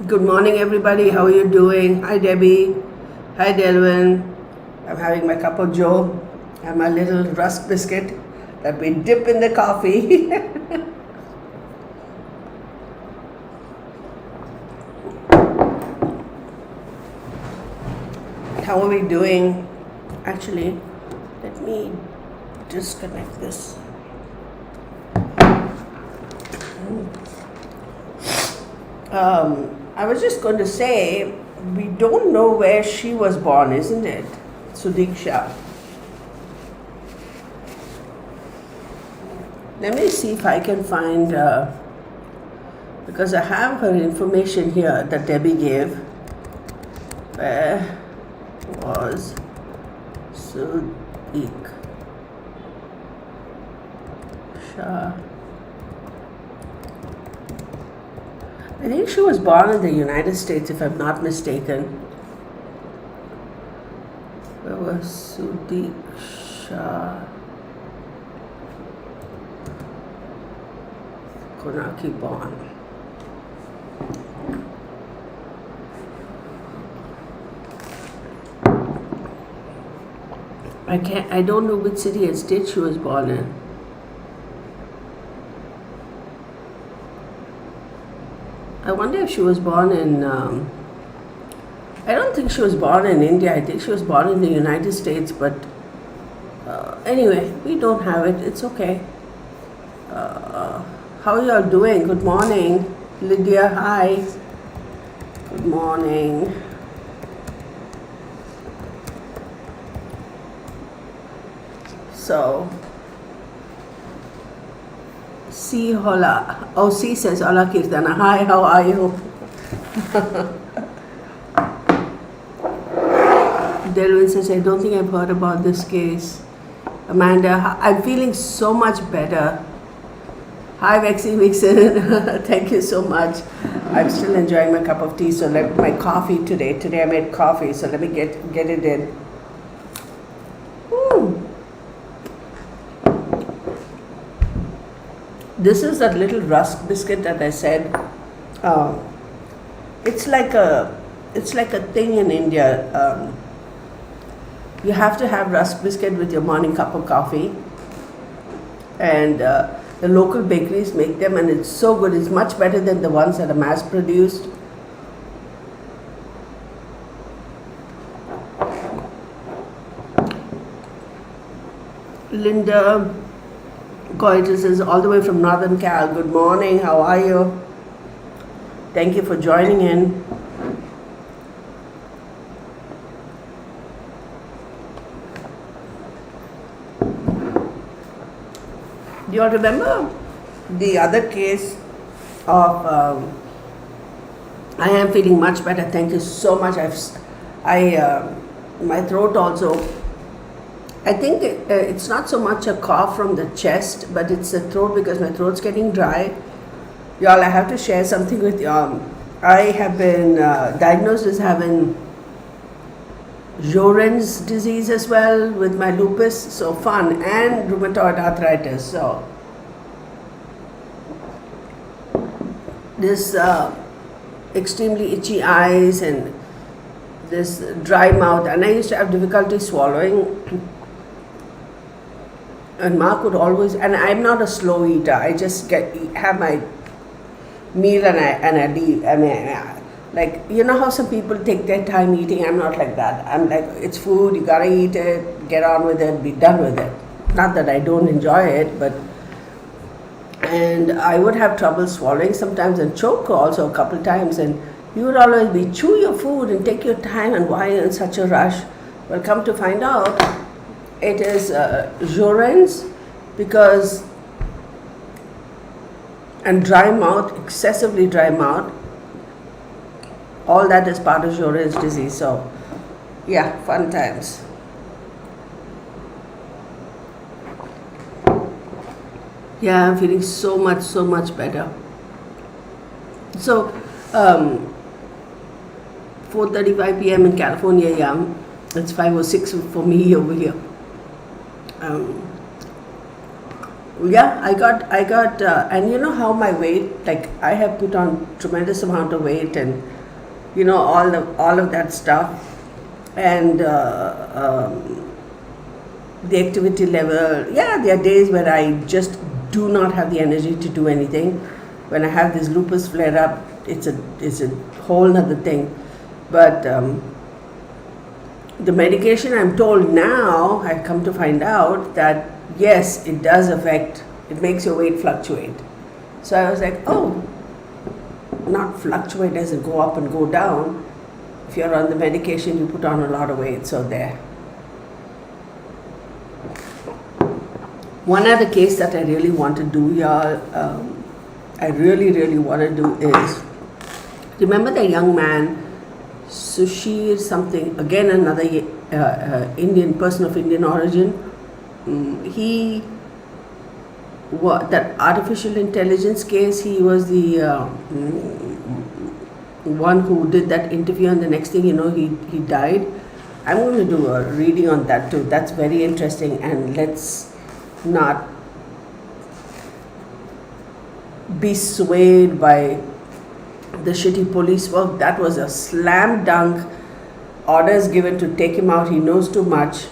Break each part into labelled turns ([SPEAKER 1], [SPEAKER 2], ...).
[SPEAKER 1] Good morning, everybody. How are you doing? Hi, Debbie. Hi, Delvin. I'm having my cup of joe and my little rusk biscuit that we dip in the coffee. How are we doing? Actually, let me disconnect this. I was just going to say, we don't know where she was born, isn't it? Sudiksha. Let me see if I can find, because I have her information here that Debbie gave. Where was Sudiksha? I think she was born in the United States, if I'm not mistaken. Where was Sudiksha Konaki born? I don't know which city and state she was born in. I wonder if she was born in, I don't think she was born in India. I think she was born in the United States, but anyway, we don't have it. It's okay. How are you all doing? Good morning. Lydia, hi. Good morning. So, C. Hola. Oh, C says, Hola Kirtana. Hi, how are you? Delvin says, I don't think I've heard about this case. Amanda, I'm feeling so much better. Hi, Vexy Vixen. Thank you so much. I'm still enjoying my cup of tea. So, my coffee today. Today I made coffee. So, let me get it in. This is that little rusk biscuit that I said. It's like a thing in India. You have to have rusk biscuit with your morning cup of coffee, and the local bakeries make them, and it's so good. It's much better than the ones that are mass produced. Linda Goitis is all the way from Northern Cal. Good morning. How are you? Thank you for joining in. Do you all remember the other case of? I am feeling much better. Thank you so much. My throat also. I think it's not so much a cough from the chest, but it's the throat because my throat's getting dry. Y'all, I have to share something with y'all. I have been diagnosed as having Joren's disease as well with my lupus, so fun, and rheumatoid arthritis. So this extremely itchy eyes and this dry mouth, and I used to have difficulty swallowing. And Mark would always, and I'm not a slow eater. I just have my meal and I leave. I mean, like, you know how some people take their time eating? I'm not like that. I'm like, it's food, you gotta eat it, get on with it, be done with it. Not that I don't enjoy it, but, and I would have trouble swallowing sometimes and choke also a couple times, and you would always be, chew your food and take your time, and why are you in such a rush? Well, come to find out, it is Joren's, because, and dry mouth, excessively dry mouth, all that is part of Joren's disease. So, yeah, fun times. Yeah, I'm feeling so much better. So, 4:35 p.m. in California, yeah, it's 5:06 for me over here. Yeah, and you know how my weight, like I have put on tremendous amount of weight, and you know all of that stuff, and the activity level. Yeah, there are days where I just do not have the energy to do anything. When I have this lupus flare up, it's a whole other thing. But the medication, I'm told now, I come to find out that yes, it does affect. It makes your weight fluctuate. So I was like, oh, not fluctuate as in go up and go down. If you're on the medication, you put on a lot of weight. So there. One other case that I really want to do, y'all, I really want to do is, remember the young man, Sushir something, again another Indian person of Indian origin. He, that artificial intelligence case, he was the one who did that interview, and the next thing you know, he died. I'm going to do a reading on that too. That's very interesting, and let's not be swayed by the shitty police work. That was a slam dunk. Orders given to take him out. He knows too much.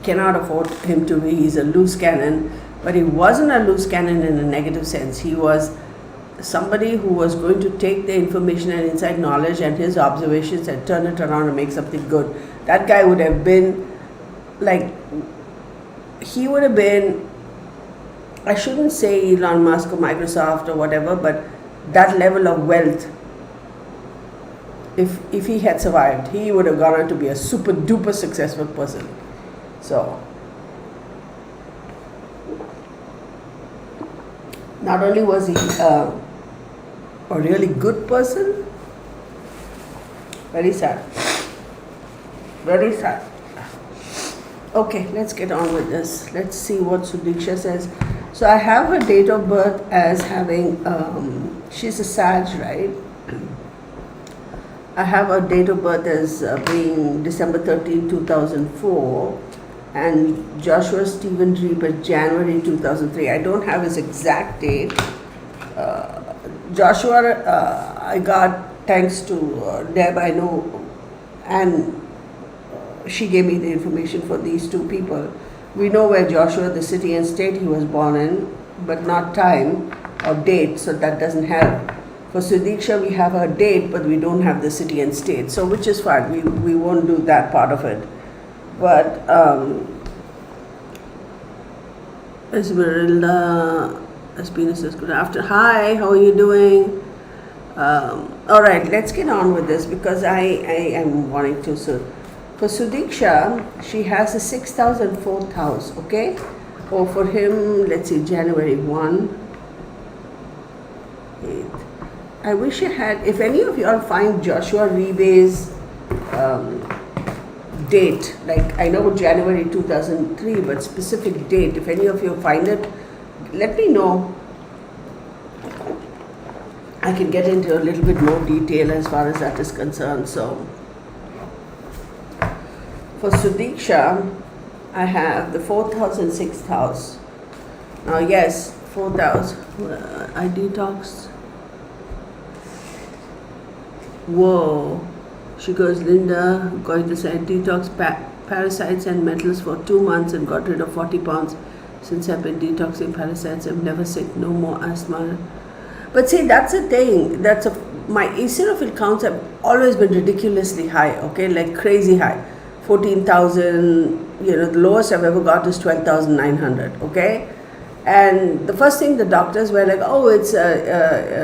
[SPEAKER 1] Cannot afford him to be. He's a loose cannon. But he wasn't a loose cannon in a negative sense. He was somebody who was going to take the information and inside knowledge and his observations and turn it around and make something good. That guy would have been like, he would have been, I shouldn't say Elon Musk or Microsoft or whatever, but that level of wealth, if he had survived, he would have gone on to be a super duper successful person. So, not only was he a really good person, very sad. Very sad. Okay, let's get on with this. Let's see what Sudiksha says. So I have her date of birth as having, she's a Sag, right? I have her date of birth as being December 13, 2004, and Joshua Stephen Reap as January 2003. I don't have his exact date. Joshua, I got thanks to Deb, I know, and she gave me the information for these two people. We know where Joshua, the city and state he was born in, but not time or date, so that doesn't help. For Sudiksha, we have her date, but we don't have the city and state, so which is fine. We won't do that part of it. But Esmeralda Espinas says good afternoon. Hi, how are you doing? All right, let's get on with this because I am wanting to. So, for Sudiksha, she has a 6,000 4th house, okay? Or for him, let's see, January 1, 8th. I wish I had, if any of you all find Joshua Reebay's date, like I know January 2003, but specific date, if any of you find it, let me know. I can get into a little bit more detail as far as that is concerned. So, for Sudiksha, I have the 4th house and 6th house. Now, yes, 4th house. I detoxed. Whoa. She goes, Linda, going to say detox parasites and metals for 2 months and got rid of 40 pounds. Since I've been detoxing parasites, I'm never sick, no more asthma. But see, that's the thing. My eosinophil counts have always been ridiculously high, okay, like crazy high. 14,000, the lowest I've ever got is 12,900, okay? And the first thing the doctors were like, oh, it's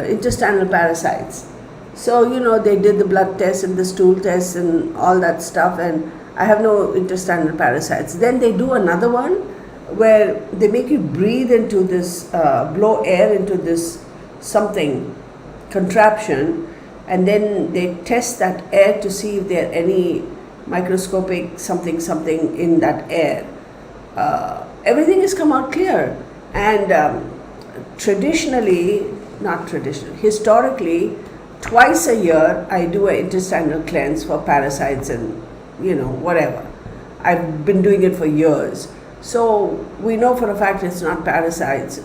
[SPEAKER 1] intestinal parasites. So, they did the blood test and the stool test and all that stuff, and I have no intestinal parasites. Then they do another one where they make you breathe into this, blow air into this something, contraption, and then they test that air to see if there are any microscopic something in that air. Everything has come out clear, and historically, twice a year I do an intestinal cleanse for parasites and whatever. I've been doing it for years. So we know for a fact it's not parasites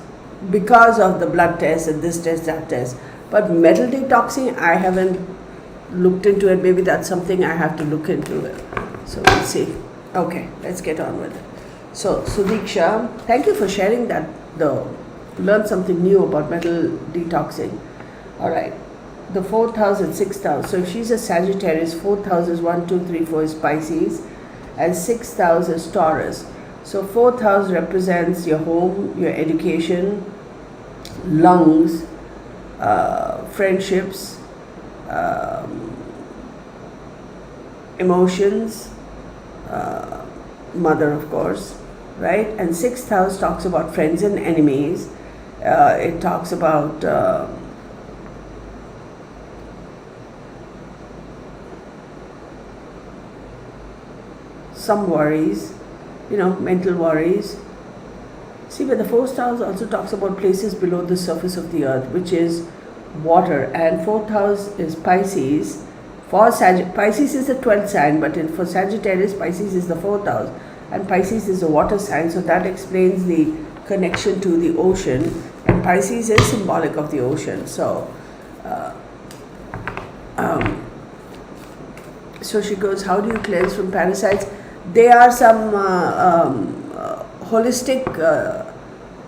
[SPEAKER 1] because of the blood test and this test, that test. But metal detoxing, I haven't looked into it. Maybe that's something I have to look into it. So we'll see. Okay, let's get on with it. So Sudiksha, thank you for sharing that though. Learned something new about metal detoxing. All right. The 4th house and 6th house. So if she's a Sagittarius, 4th house is 1, 2, 3, 4 is Pisces, and 6th house is Taurus. So 4th house represents your home, your education, lungs, friendships, emotions, mother of course, right? And 6th house talks about friends and enemies. It talks about some worries, mental worries. See, but the 4th house also talks about places below the surface of the earth, which is water, and 4th house is Pisces. For Pisces is the 12th sign, but for Sagittarius, Pisces is the 4th house, and Pisces is a water sign, so that explains the connection to the ocean, and Pisces is symbolic of the ocean. So so she goes, how do you cleanse from parasites? There are some holistic,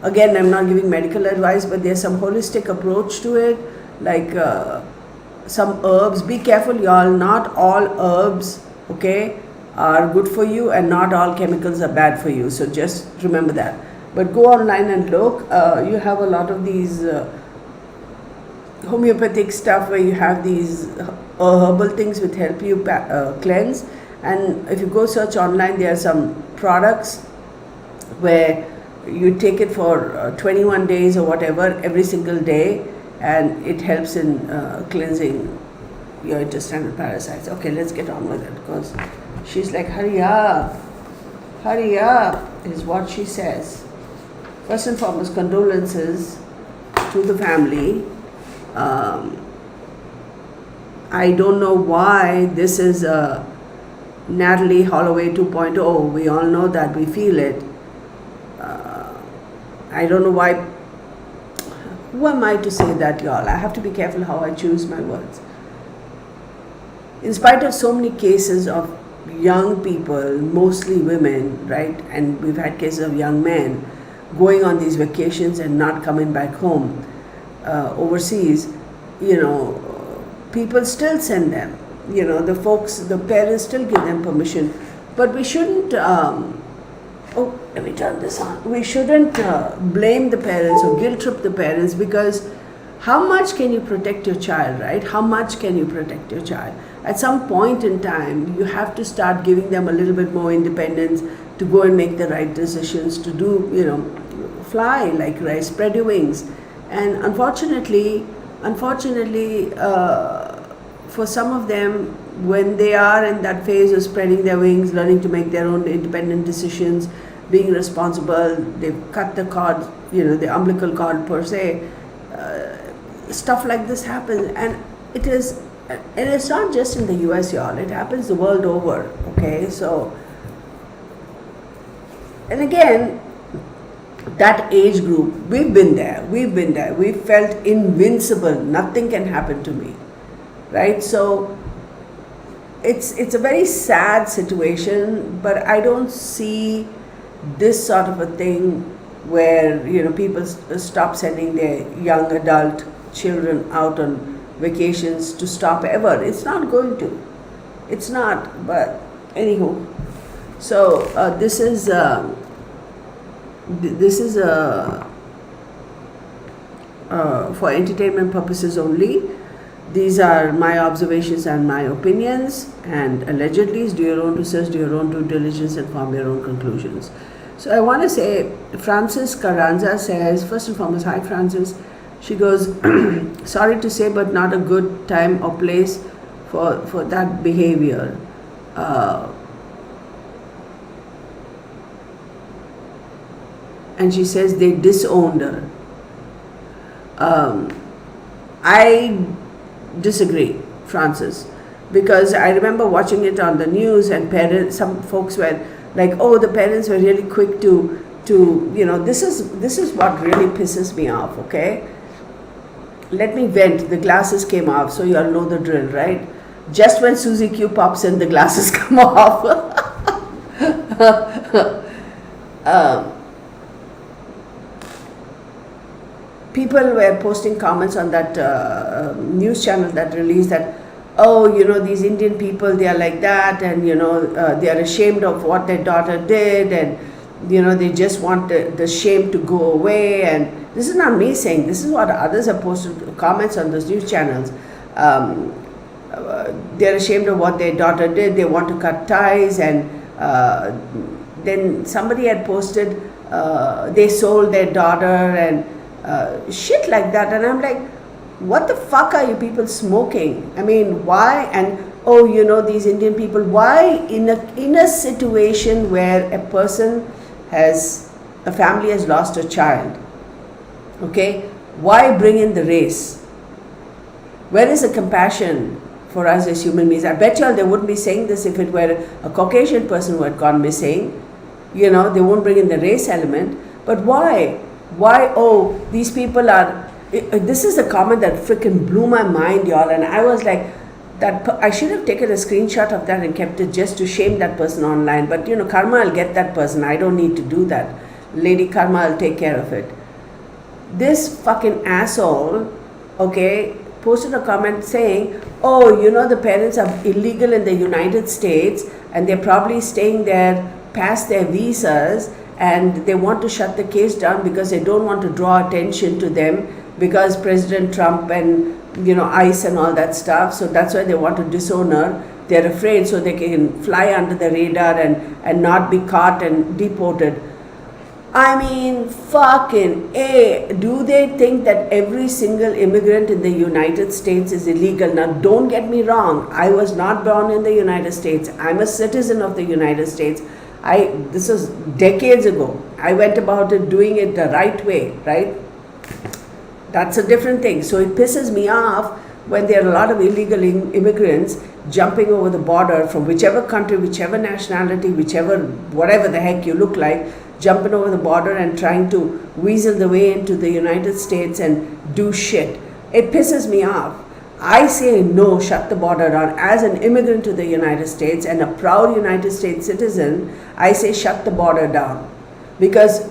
[SPEAKER 1] again I'm not giving medical advice, but there's some holistic approach to it, like some herbs. Be careful y'all, not all herbs, okay, are good for you, and not all chemicals are bad for you, so just remember that. But go online and look. You have a lot of these homeopathic stuff where you have these herbal things which help you cleanse. And if you go search online, there are some products where you take it for 21 days or whatever every single day, and it helps in cleansing your intestinal parasites. Okay, let's get on with it, because she's like, hurry up is what she says. First and foremost, condolences to the family. I don't know why this is a Natalie Holloway 2.0. We all know that, we feel it. I don't know why. Who am I to say that, y'all? I have to be careful how I choose my words. In spite of so many cases of young people, mostly women, right? And we've had cases of young men going on these vacations and not coming back home overseas, people still send them. The parents still give them permission. But we shouldn't, let me turn this on. We shouldn't blame the parents or guilt trip the parents, because how much can you protect your child, right? How much can you protect your child? At some point in time, you have to start giving them a little bit more independence to go and make the right decisions, to do, fly, like, right, spread your wings. And unfortunately, for some of them, when they are in that phase of spreading their wings, learning to make their own independent decisions, being responsible, they've cut the cord, the umbilical cord per se, stuff like this happens. And it's not just in the US, y'all, it happens the world over, okay? So, and again, that age group, we've been there, we felt invincible, nothing can happen to me, right? So it's a very sad situation, but I don't see this sort of a thing where people stop sending their young adult children out on vacations to stop ever. It's not going to, it's not. But anywho, so this is for entertainment purposes only. These are my observations and my opinions, and allegedly do your own research, do your own due diligence, and form your own conclusions. So I want to say, Frances Carranza says, first and foremost, hi Frances. She goes, sorry to say, but not a good time or place for that behavior. And she says they disowned her. I disagree, Francis, because I remember watching it on the news, and some folks were Like, oh, the parents were really quick to this is what really pisses me off, okay? Let me vent. The glasses came off, so you all know the drill, right? Just when Susie Q pops in, the glasses come off. People were posting comments on that news channel that released that, oh, these Indian people, they are like that, and they are ashamed of what their daughter did, and they just want the shame to go away. And this is not me saying, this is what others have posted comments on those news channels. They're ashamed of what their daughter did, they want to cut ties. And then somebody had posted they sold their daughter and shit like that. And I'm like, what the fuck are you people smoking? I mean, why? And oh, these Indian people, why in a situation where a family has lost a child, okay, why bring in the race? Where is the compassion for us as human beings? I bet you all they wouldn't be saying this if it were a Caucasian person who had gone missing. They won't bring in the race element. But why? Why, oh, these people are... This is a comment that freaking blew my mind, y'all. And I was like, I should have taken a screenshot of that and kept it just to shame that person online. But, karma will get that person. I don't need to do that. Lady Karma will take care of it. This fucking asshole, okay, posted a comment saying, oh, the parents are illegal in the United States and they're probably staying there past their visas, and they want to shut the case down because they don't want to draw attention to them because President Trump and ICE and all that stuff, so that's why they want to disown her. They're afraid so they can fly under the radar and not be caught and deported. I mean, fucking A, do they think that every single immigrant in the United States is illegal? Now, don't get me wrong. I was not born in the United States. I'm a citizen of the United States. This was decades ago. I went about it doing it the right way, right? That's a different thing. So it pisses me off when there are a lot of illegal immigrants jumping over the border from whichever country, whichever nationality, whatever the heck you look like, jumping over the border and trying to weasel the way into the United States and do shit. It pisses me off. I say no, shut the border down. As an immigrant to the United States and a proud United States citizen, I say shut the border down. Because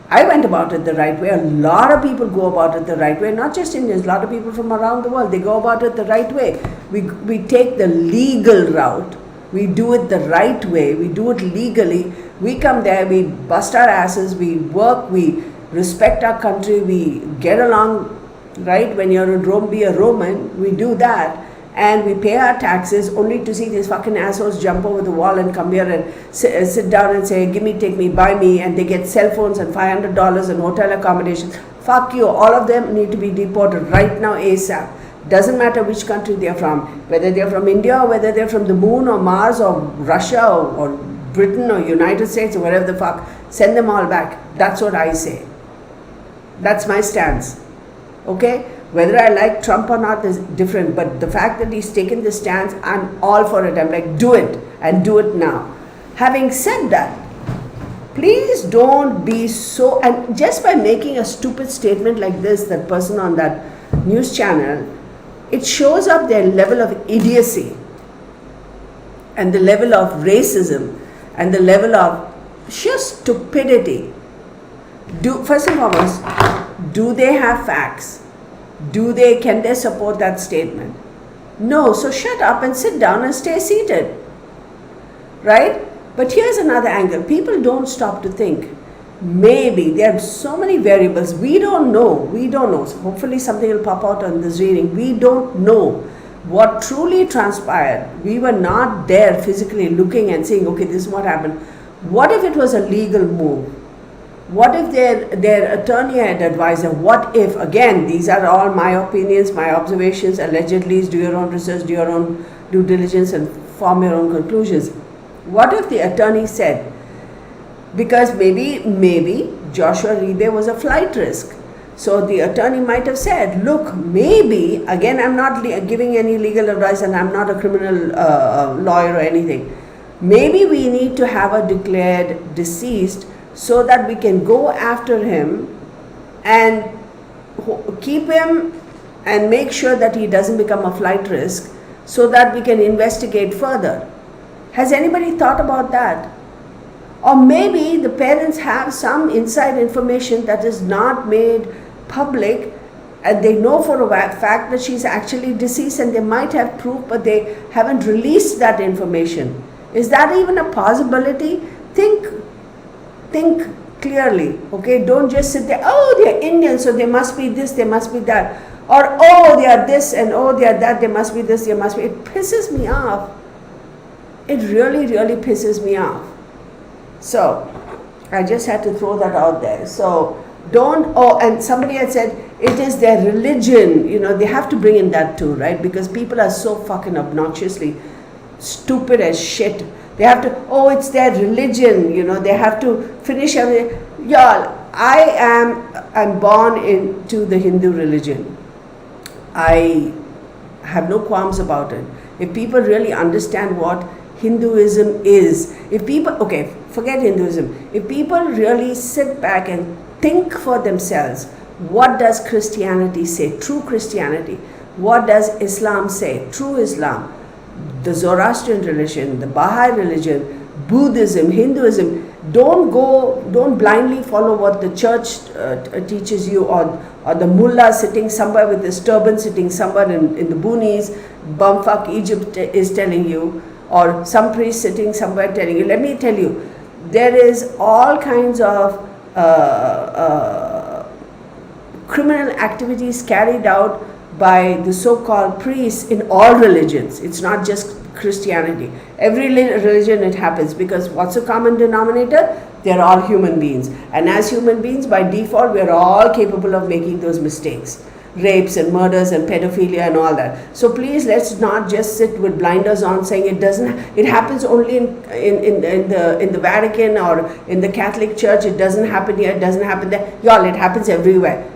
[SPEAKER 1] I went about it the right way. A lot of people go about it the right way, not just Indians, a lot of people from around the world, they go about it the right way. We take the legal route. We do it the right way. We do it legally. We come there, we bust our asses, we work, we respect our country, we get along, right? When you're in Rome, be a Roman. We do that. And we pay our taxes only to see these fucking assholes jump over the wall and come here and sit down and say, give me, take me, buy me. And they get cell phones and $500 and hotel accommodations. Fuck you. All of them need to be deported right now ASAP. Doesn't matter which country they're from. Whether they're from India or whether they're from the moon or Mars or Russia or Britain or United States or whatever the fuck. Send them all back. That's what I say. That's my stance. Okay? Whether I like Trump or not is different, but the fact that he's taken this stance, I'm all for it. I'm like, do it, and do it now. Having said that, please don't be so, and just by making a stupid statement like this, that person on that news channel, it shows up their level of idiocy and the level of racism and the level of sheer stupidity. First and foremost, do they have facts? Can they support that statement? No, so shut up and sit down and stay seated. Right? But here's another angle. People don't stop to think. Maybe there are so many variables. We don't know. So hopefully something will pop out on this reading. We don't know what truly transpired. We were not there physically looking and saying, okay, this is what happened. What if it was a legal move? What if their attorney had advised them? What if, again, these are all my opinions, my observations, allegedly, do your own research, do your own due diligence and form your own conclusions. What if the attorney said, because maybe Joshua Ribe was a flight risk. So the attorney might have said, look, maybe, again, I'm not giving any legal advice and I'm not a criminal lawyer or anything. Maybe we need to have a declared deceased so that we can go after him and keep him and make sure that he doesn't become a flight risk so that we can investigate further. Has anybody thought about that? Or maybe the parents have some inside information that is not made public, and they know for a fact that she's actually deceased, and they might have proof, but they haven't released that information. Is that even a possibility? Think clearly, okay? Don't just sit there, oh, they're Indian, so they must be this, they must be that. Or, oh, they are this, and oh, they are that, they must be this, they must be. It pisses me off. It really, really pisses me off. So, I just had to throw that out there. So, don't, oh, and somebody had said, it is their religion, you know, they have to bring in that too, right? Because people are so fucking obnoxiously stupid as shit. They have to, oh, it's their religion, you know, they have to finish everything. Y'all, I'm born into the Hindu religion. I have no qualms about it. If people really understand what Hinduism is, if people, okay, forget Hinduism, if people really sit back and think for themselves, what does Christianity say? True Christianity. What does Islam say? True Islam. The Zoroastrian religion, the Baha'i religion, Buddhism, Hinduism. Don't blindly follow what the church teaches you, or the mullah sitting somewhere with his turban sitting somewhere in the boonies, bumfuck Egypt is telling you, or some priest sitting somewhere telling you. Let me tell you, there is all kinds of criminal activities carried out by the so-called priests in all religions. It's not just Christianity. Every religion it happens, because what's the common denominator? They're all human beings. And as human beings, by default, we're all capable of making those mistakes. Rapes and murders and pedophilia and all that. So please, let's not just sit with blinders on saying it happens only in the Vatican or in the Catholic Church. It doesn't happen here, it doesn't happen there. Y'all, it happens everywhere.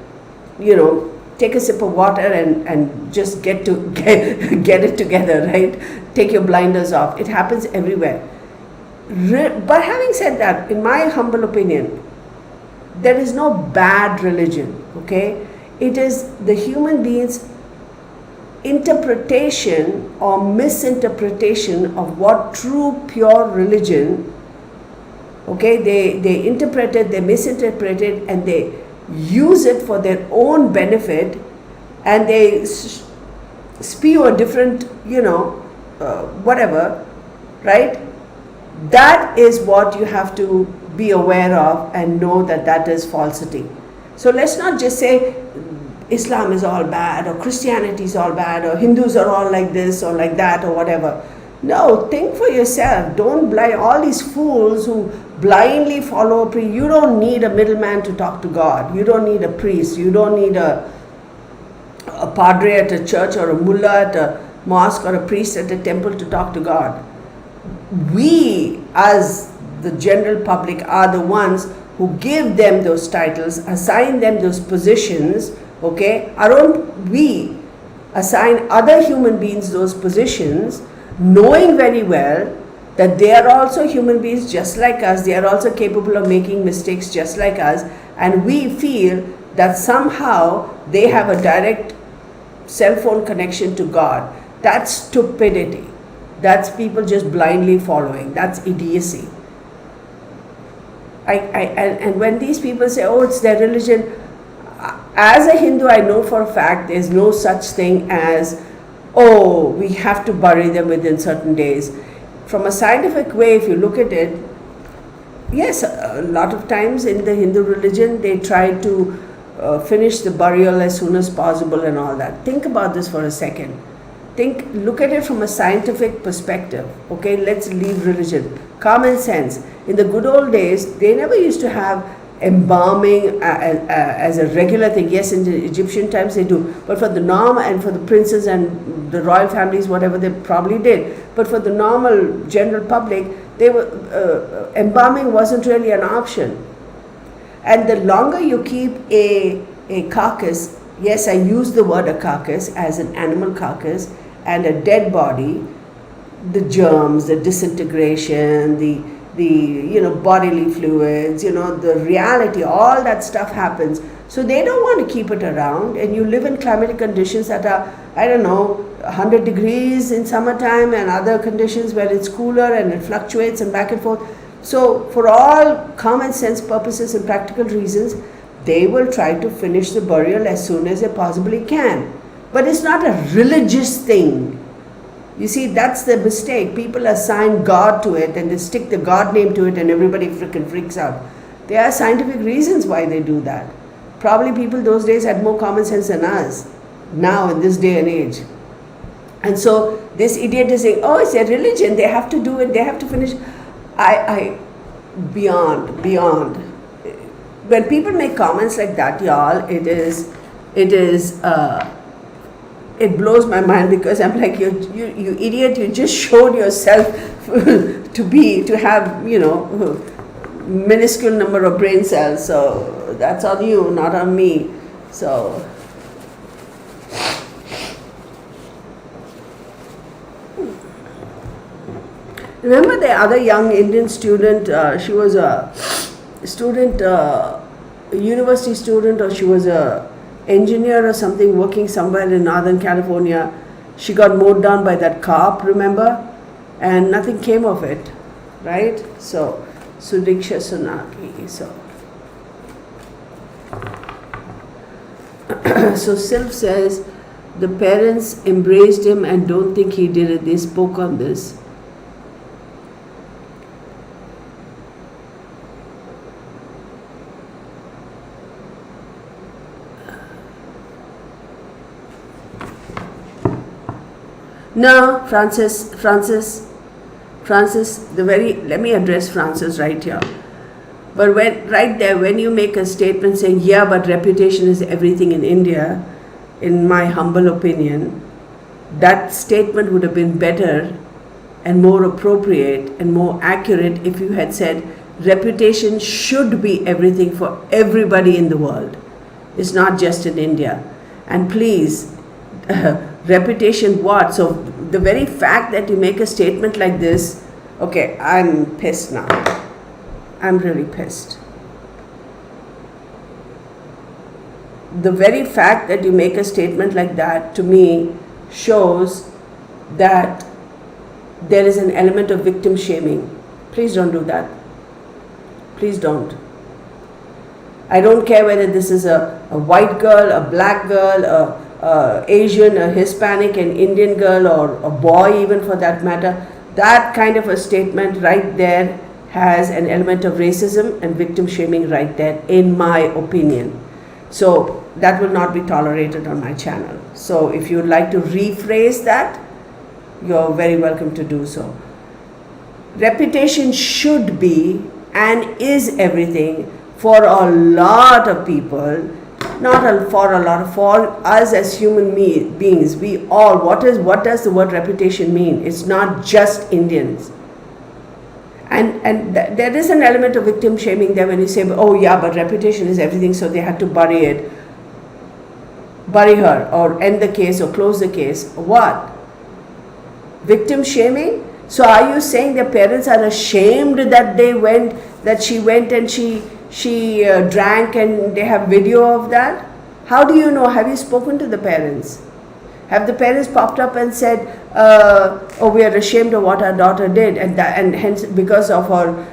[SPEAKER 1] You know, take a sip of water and just get it together, right? Take your blinders off. It happens everywhere. But having said that, in my humble opinion, there is no bad religion, okay? It is the human being's interpretation or misinterpretation of what true pure religion, okay? They interpret it, they misinterpret it, and they use it for their own benefit, and they spew a different, you know, whatever, right? That is what you have to be aware of and know that is falsity. So let's not just say Islam is all bad, or Christianity is all bad, or Hindus are all like this or like that or whatever. No, think for yourself. Don't blind all these fools who blindly follow a priest. You don't need a middleman to talk to God. You don't need a priest. You don't need a padre at a church, or a mullah at a mosque, or a priest at a temple to talk to God. We, as the general public, are the ones who give them those titles, assign them those positions, okay? We assign other human beings those positions, knowing very well that they are also human beings just like us, they are also capable of making mistakes just like us, and we feel that somehow they have a direct cell phone connection to God. That's stupidity. That's people just blindly following. That's idiocy. And when these people say, oh, it's their religion, as a Hindu, I know for a fact there's no such thing as, oh, we have to bury them within certain days. From a scientific way, if you look at it, yes, a lot of times in the Hindu religion, they try to finish the burial as soon as possible and all that. Think about this for a second. Look at it from a scientific perspective. Okay, let's leave religion. Common sense. In the good old days, they never used to have embalming as a regular thing. Yes, in the Egyptian times they do, but for the norm and for the princes and the royal families, whatever, they probably did. But for the normal general public, they were embalming wasn't really an option. And the longer you keep a carcass, yes, I use the word a carcass as an animal carcass, and a dead body, the germs, the disintegration, the bodily fluids, the reality, all that stuff happens. So they don't want to keep it around, and you live in climatic conditions that are, I don't know, 100 degrees in summertime and other conditions where it's cooler and it fluctuates and back and forth. So for all common sense purposes and practical reasons, they will try to finish the burial as soon as they possibly can. But it's not a religious thing. You see, that's the mistake. People assign God to it and they stick the God name to it and everybody freaking freaks out. There are scientific reasons why they do that. Probably people those days had more common sense than us now in this day and age. And so this idiot is saying, oh, it's a religion, they have to do it, they have to finish. Beyond. When people make comments like that, y'all, it blows my mind, because I'm like, you idiot, you just showed yourself to have, minuscule number of brain cells. So that's on you, not on me. So remember the other young Indian student, she was a student, a university student, or she was a engineer or something working somewhere in Northern California. She got mowed down by that cop, remember? And nothing came of it, right? So, Sudiksha Konaki. So Sylph says, the parents embraced him and don't think he did it. They spoke on this. No, Francis, let me address Francis right here. But when you make a statement saying, yeah, but reputation is everything in India, in my humble opinion, that statement would have been better and more appropriate and more accurate if you had said, reputation should be everything for everybody in the world. It's not just in India. And please, reputation what? So the very fact that you make a statement like this, okay, I'm pissed now. I'm really pissed. The very fact that you make a statement like that, to me, shows that there is an element of victim shaming. Please don't do that. Please don't. I don't care whether this is a white girl, a black girl, a Asian, a Hispanic, an Indian girl, or a boy even for that matter. That kind of a statement right there has an element of racism and victim shaming right there, in my opinion. So that will not be tolerated on my channel. So if you would like to rephrase that, you're very welcome to do so. Reputation should be and is everything for a lot of people, for us as human beings. We all, what does the word reputation mean? It's not just Indians. And there is an element of victim shaming there when you say, oh yeah, but reputation is everything, so they had to bury her, or end the case, or close the case. What? Victim shaming? So are you saying their parents are ashamed that she went and she drank, and they have video of that? How do you know? Have you spoken to the parents? Have the parents popped up and said, oh, we are ashamed of what our daughter did, and hence because of her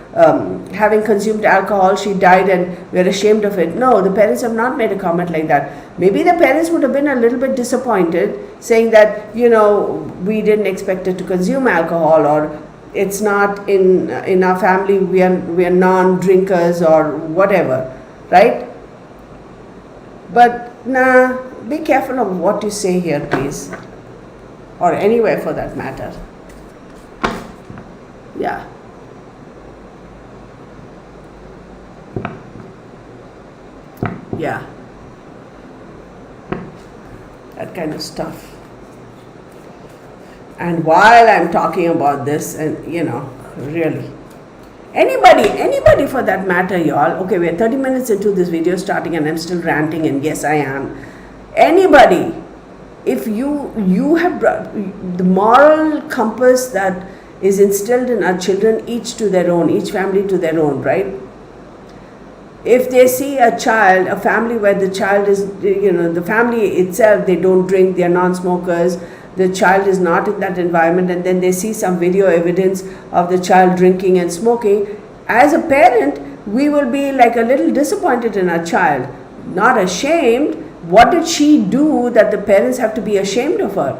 [SPEAKER 1] having consumed alcohol, she died and we're ashamed of it? No, the parents have not made a comment like that. Maybe the parents would have been a little bit disappointed, saying that, we didn't expect her to consume alcohol, or it's not in our family, we are non-drinkers, or whatever, right? But nah, be careful of what you say here, please, or anywhere for that matter. Yeah. Yeah. That kind of stuff. And while I'm talking about this, and really, anybody for that matter, y'all, okay, we're 30 minutes into this video starting and I'm still ranting, and yes, I am. Anybody if you have brought the moral compass that is instilled in our children, each to their own, each family to their own, right? If they see a child, a family where the child is, the family itself, they don't drink, they are non-smokers, the child is not in that environment, and then they see some video evidence of the child drinking and smoking, as a parent, we will be like a little disappointed in our child, not ashamed. What did she do that the parents have to be ashamed of her?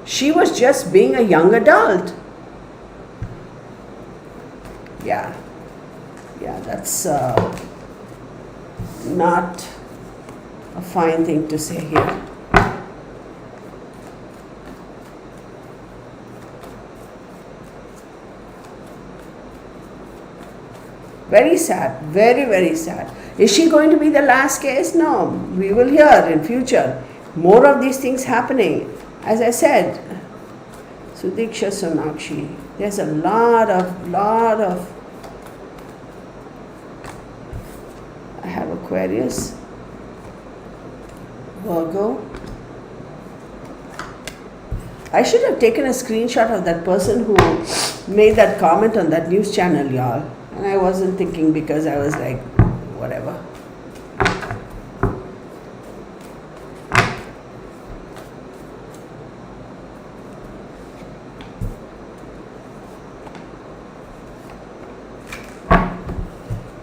[SPEAKER 1] She was just being a young adult. Yeah, that's not a fine thing to say here. Very sad, very, very sad. Is she going to be the last case? No, we will hear in future more of these things happening. As I said, Sudiksha Konaki, there's a lot of, I have Aquarius, Virgo. I should have taken a screenshot of that person who made that comment on that news channel, y'all. And I wasn't thinking because I was like, whatever.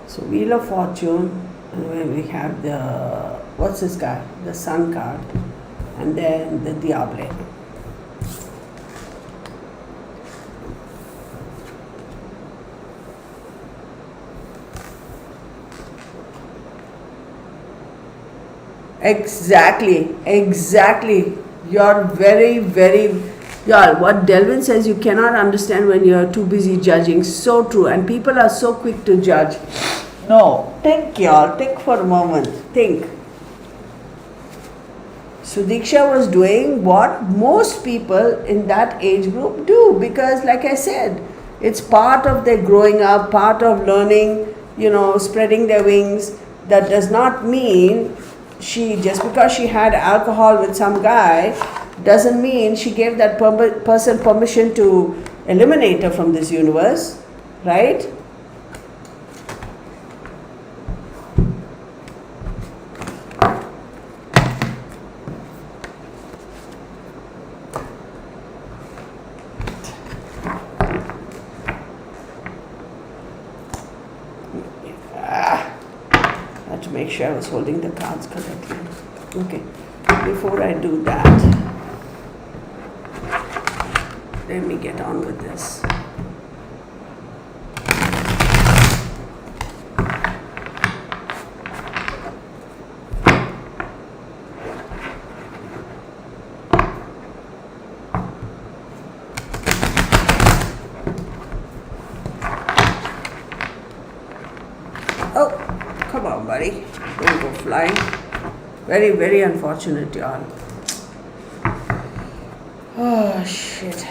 [SPEAKER 1] So Wheel of Fortune, and when we have the, what's this guy? The Sun card. And then the Diable. Exactly. You're very, y'all, what Delvin says, you cannot understand when you're too busy judging. So true. And people are so quick to judge. No. Think, y'all. Think for a moment. Think. Sudiksha was doing what most people in that age group do, because like I said, it's part of their growing up, part of learning, spreading their wings. That does not mean just because she had alcohol with some guy, doesn't mean she gave that person permission to eliminate her from this universe, right? Make sure I was holding the cards correctly. Okay, before I do that, let me get on with this. Oh, come on, buddy. Don't go flying. Very, very unfortunate, y'all. Oh, shit.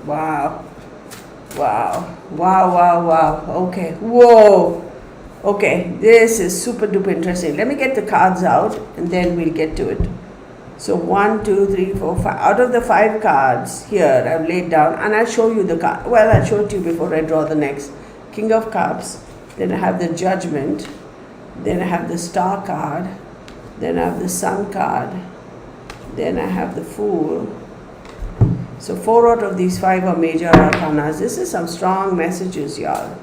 [SPEAKER 1] Wow. Okay. Whoa. Okay, this is super duper interesting. Let me get the cards out and then we'll get to it. So 1, 2, 3, 4, 5. Out of the 5 cards here, I've laid down, and I'll show you the card. Well, I'll show it to you before I draw the next. King of Cups. Then I have the Judgment. Then I have the Star card. Then I have the Sun card. Then I have the Fool. So 4 out of these 5 are major arcanas. This is some strong messages, y'all.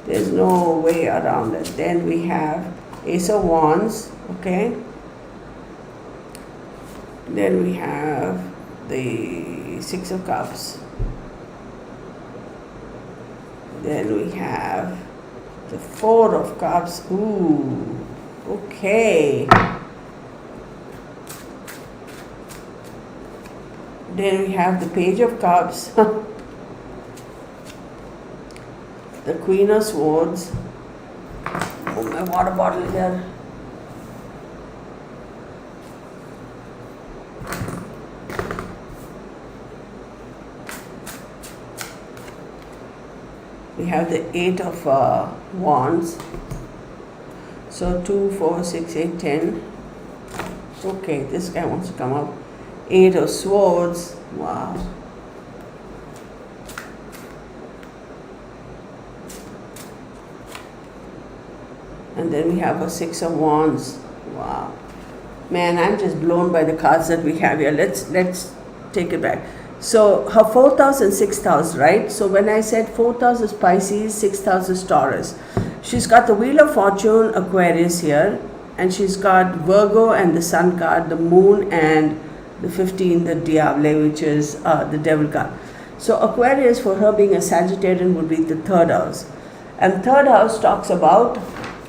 [SPEAKER 1] There's no way around it. Then we have Ace of Wands, okay? Then we have the 6 of Cups. Then we have the 4 of Cups. Ooh, okay. Then we have the Page of Cups. The Queen of Swords. Oh, my water bottle here. We have the 8 of wands. So 2, 4, 6, 8, 10. Okay, this guy wants to come up. 8 of swords. Wow. And then we have a 6 of wands. Wow. Man, I'm just blown by the cards that we have here. Let's take it back. So her 4th house and 6th house, right? So when I said 4th house is Pisces, 6th house is Taurus. She's got the Wheel of Fortune, Aquarius here. And she's got Virgo and the Sun card, the Moon and the 15, the Diable, which is the Devil card. So Aquarius, for her being a Sagittarian, would be the 3rd house. And 3rd house talks about,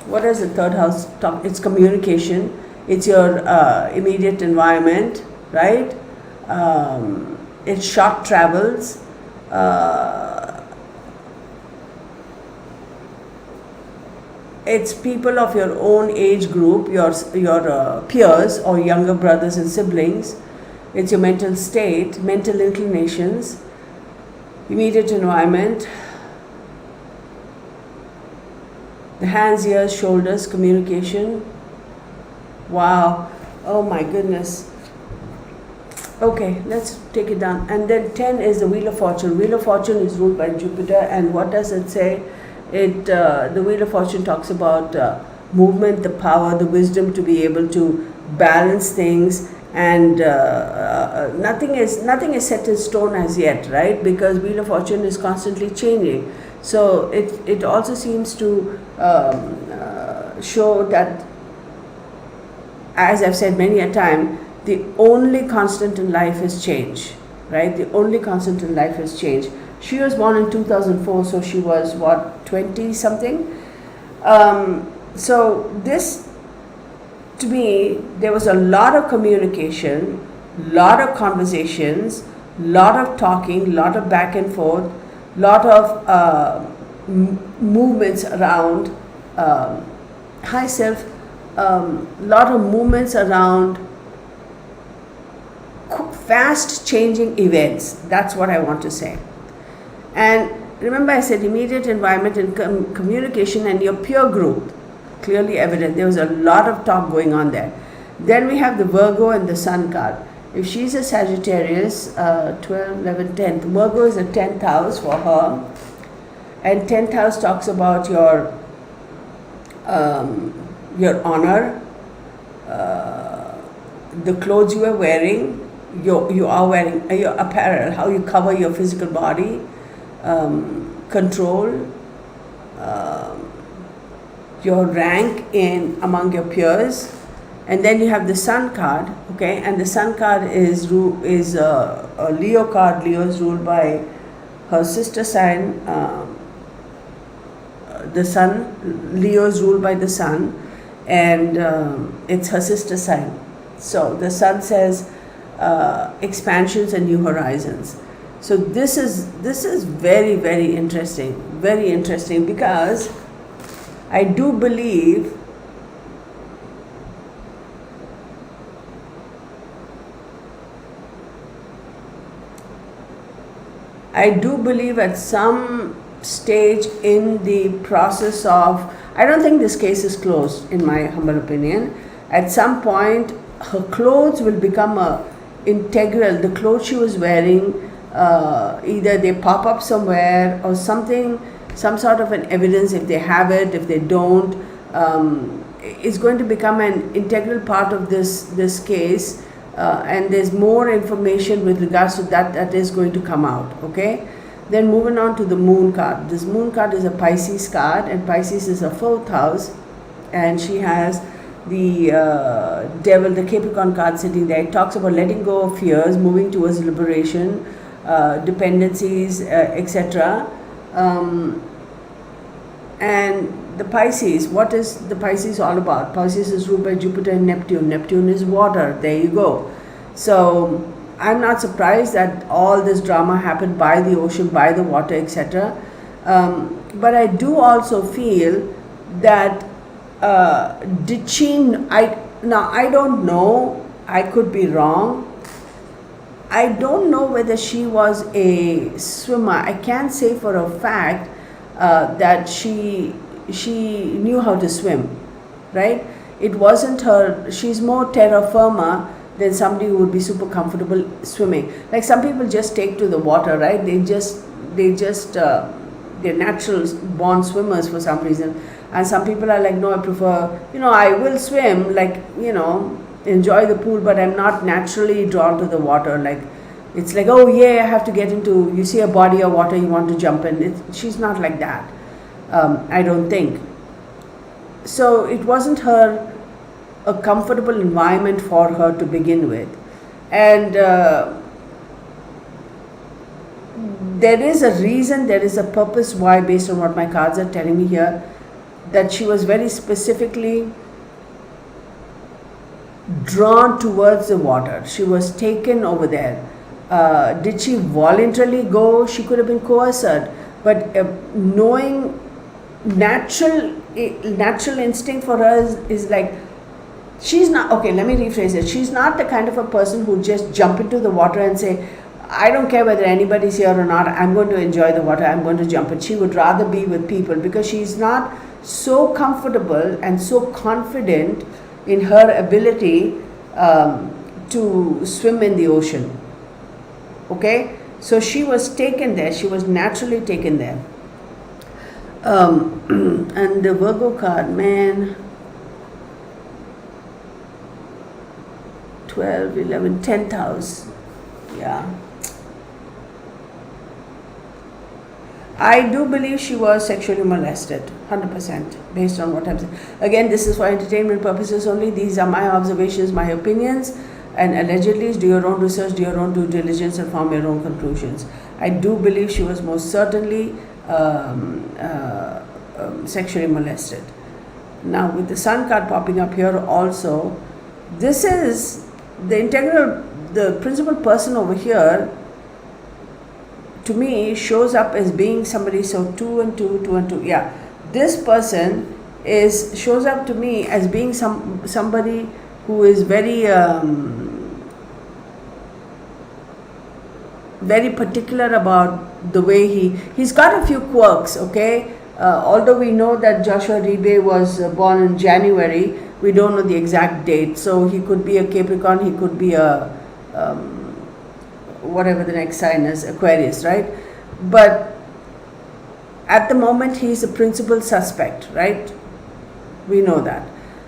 [SPEAKER 1] what is the 3rd house talk? It's communication. It's your immediate environment, right? It's short travels. It's people of your own age group, your peers or younger brothers and siblings. It's your mental state, mental inclinations, immediate environment, the hands, ears, shoulders, communication. Wow. Oh my goodness. Okay, let's take it down. And then 10 is the Wheel of Fortune. Wheel of Fortune is ruled by Jupiter. And what does it say? The Wheel of Fortune talks about movement, the power, the wisdom to be able to balance things, and nothing is set in stone as yet, right? Because Wheel of Fortune is constantly changing. So it also seems to show that, as I've said many a time, the only constant in life is change, right? The only constant in life is change. She was born in 2004, so she was, what, 20 something? So this, to me, there was a lot of communication, lot of conversations, lot of talking, lot of back and forth, lot of movements around, high self, lot of movements around fast changing events. That's what I want to say. And remember, I said immediate environment and communication and your peer group, clearly evident. There was a lot of talk going on there. Then we have the Virgo and the Sun card. If she's a Sagittarius, 12, 11, 10th, Virgo is the 10th house for her. And 10th house talks about your honor, the clothes you are wearing, you are wearing, your apparel, how you cover your physical body, control, your rank among your peers. And then you have the Sun card, okay? And the Sun card is a Leo card. Leo is ruled by her sister sign, the Sun. Leo is ruled by the Sun, and it's her sister sign. So the Sun says expansions and new horizons. So this is very, very interesting, because I do believe at some stage in the process of, I don't think this case is closed, in my humble opinion. At some point, her clothes will become integral. The clothes she was wearing, either they pop up somewhere or something, some sort of an evidence, if they have it, if they don't, is going to become an integral part of this case. And there's more information with regards to that is going to come out, okay? Then moving on to the Moon card. This Moon card is a Pisces card, and Pisces is a 4th house, and she has the Devil, the Capricorn card sitting there. It talks about letting go of fears, moving towards liberation, dependencies, etc. And the Pisces, what is the Pisces all about? Pisces is ruled by Jupiter and Neptune. Neptune is water. There you go. So I'm not surprised that all this drama happened by the ocean, by the water, etc. But I do also feel that did she? I don't know. I could be wrong. I don't know whether she was a swimmer. I can't say for a fact. that she knew how to swim, right? It wasn't her. She's more terra firma than somebody who would be super comfortable swimming. Like some people just take to the water, right? They're natural born swimmers for some reason, and some people are like, no, I prefer, I will swim, like, enjoy the pool, but I'm not naturally drawn to the water. Like, it's like, oh yeah, I have to get into, you see a body of water, you want to jump in. She's not like that, I don't think. So it wasn't a comfortable environment for her to begin with. And there is a reason, there is a purpose why, based on what my cards are telling me here, that she was very specifically drawn towards the water. She was taken over there. Did she voluntarily go? She could have been coerced. But knowing natural instinct for her is like, she's not, okay, let me rephrase it. She's not the kind of a person who just jump into the water and say, I don't care whether anybody's here or not, I'm going to enjoy the water, I'm going to jump in. She would rather be with people, because she's not so comfortable and so confident in her ability to swim in the ocean. Okay? So she was taken there, she was naturally taken there. And the Virgo card, man, 12, 11, 10th house. Yeah. I do believe she was sexually molested, 100%, based on what I'm saying. Again, this is for entertainment purposes only. These are my observations, my opinions, and allegedly, do your own research, do your own due diligence, and form your own conclusions. I do believe she was most certainly sexually molested. Now, with the Sun card popping up here also, this is the principal person over here, to me, shows up as being somebody, so 2 and 2, 2 and 2. Yeah, this person shows up to me as being somebody who is very very particular about the way he's got a few quirks. Okay, although we know that Joshua Ribe was born in January, we don't know the exact date. So he could be a Capricorn, he could be a whatever the next sign is, Aquarius, right? But at the moment, he's a principal suspect, right? We know that.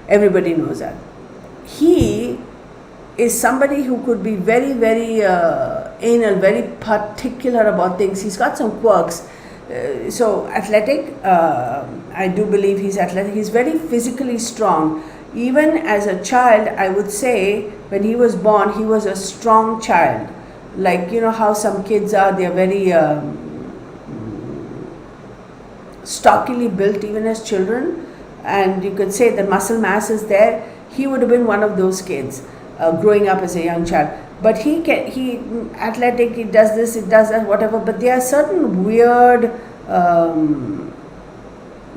[SPEAKER 1] Everybody knows that. He is somebody who could be very, very anal, very particular about things. He's got some quirks. So athletic, I do believe he's athletic. He's very physically strong. Even as a child, I would say, when he was born, he was a strong child. Like, how some kids are, they're very stockily built even as children, and you could say the muscle mass is there. He would have been one of those kids growing up as a young child. But he athletic, he does this, he does that, whatever. But there are certain weird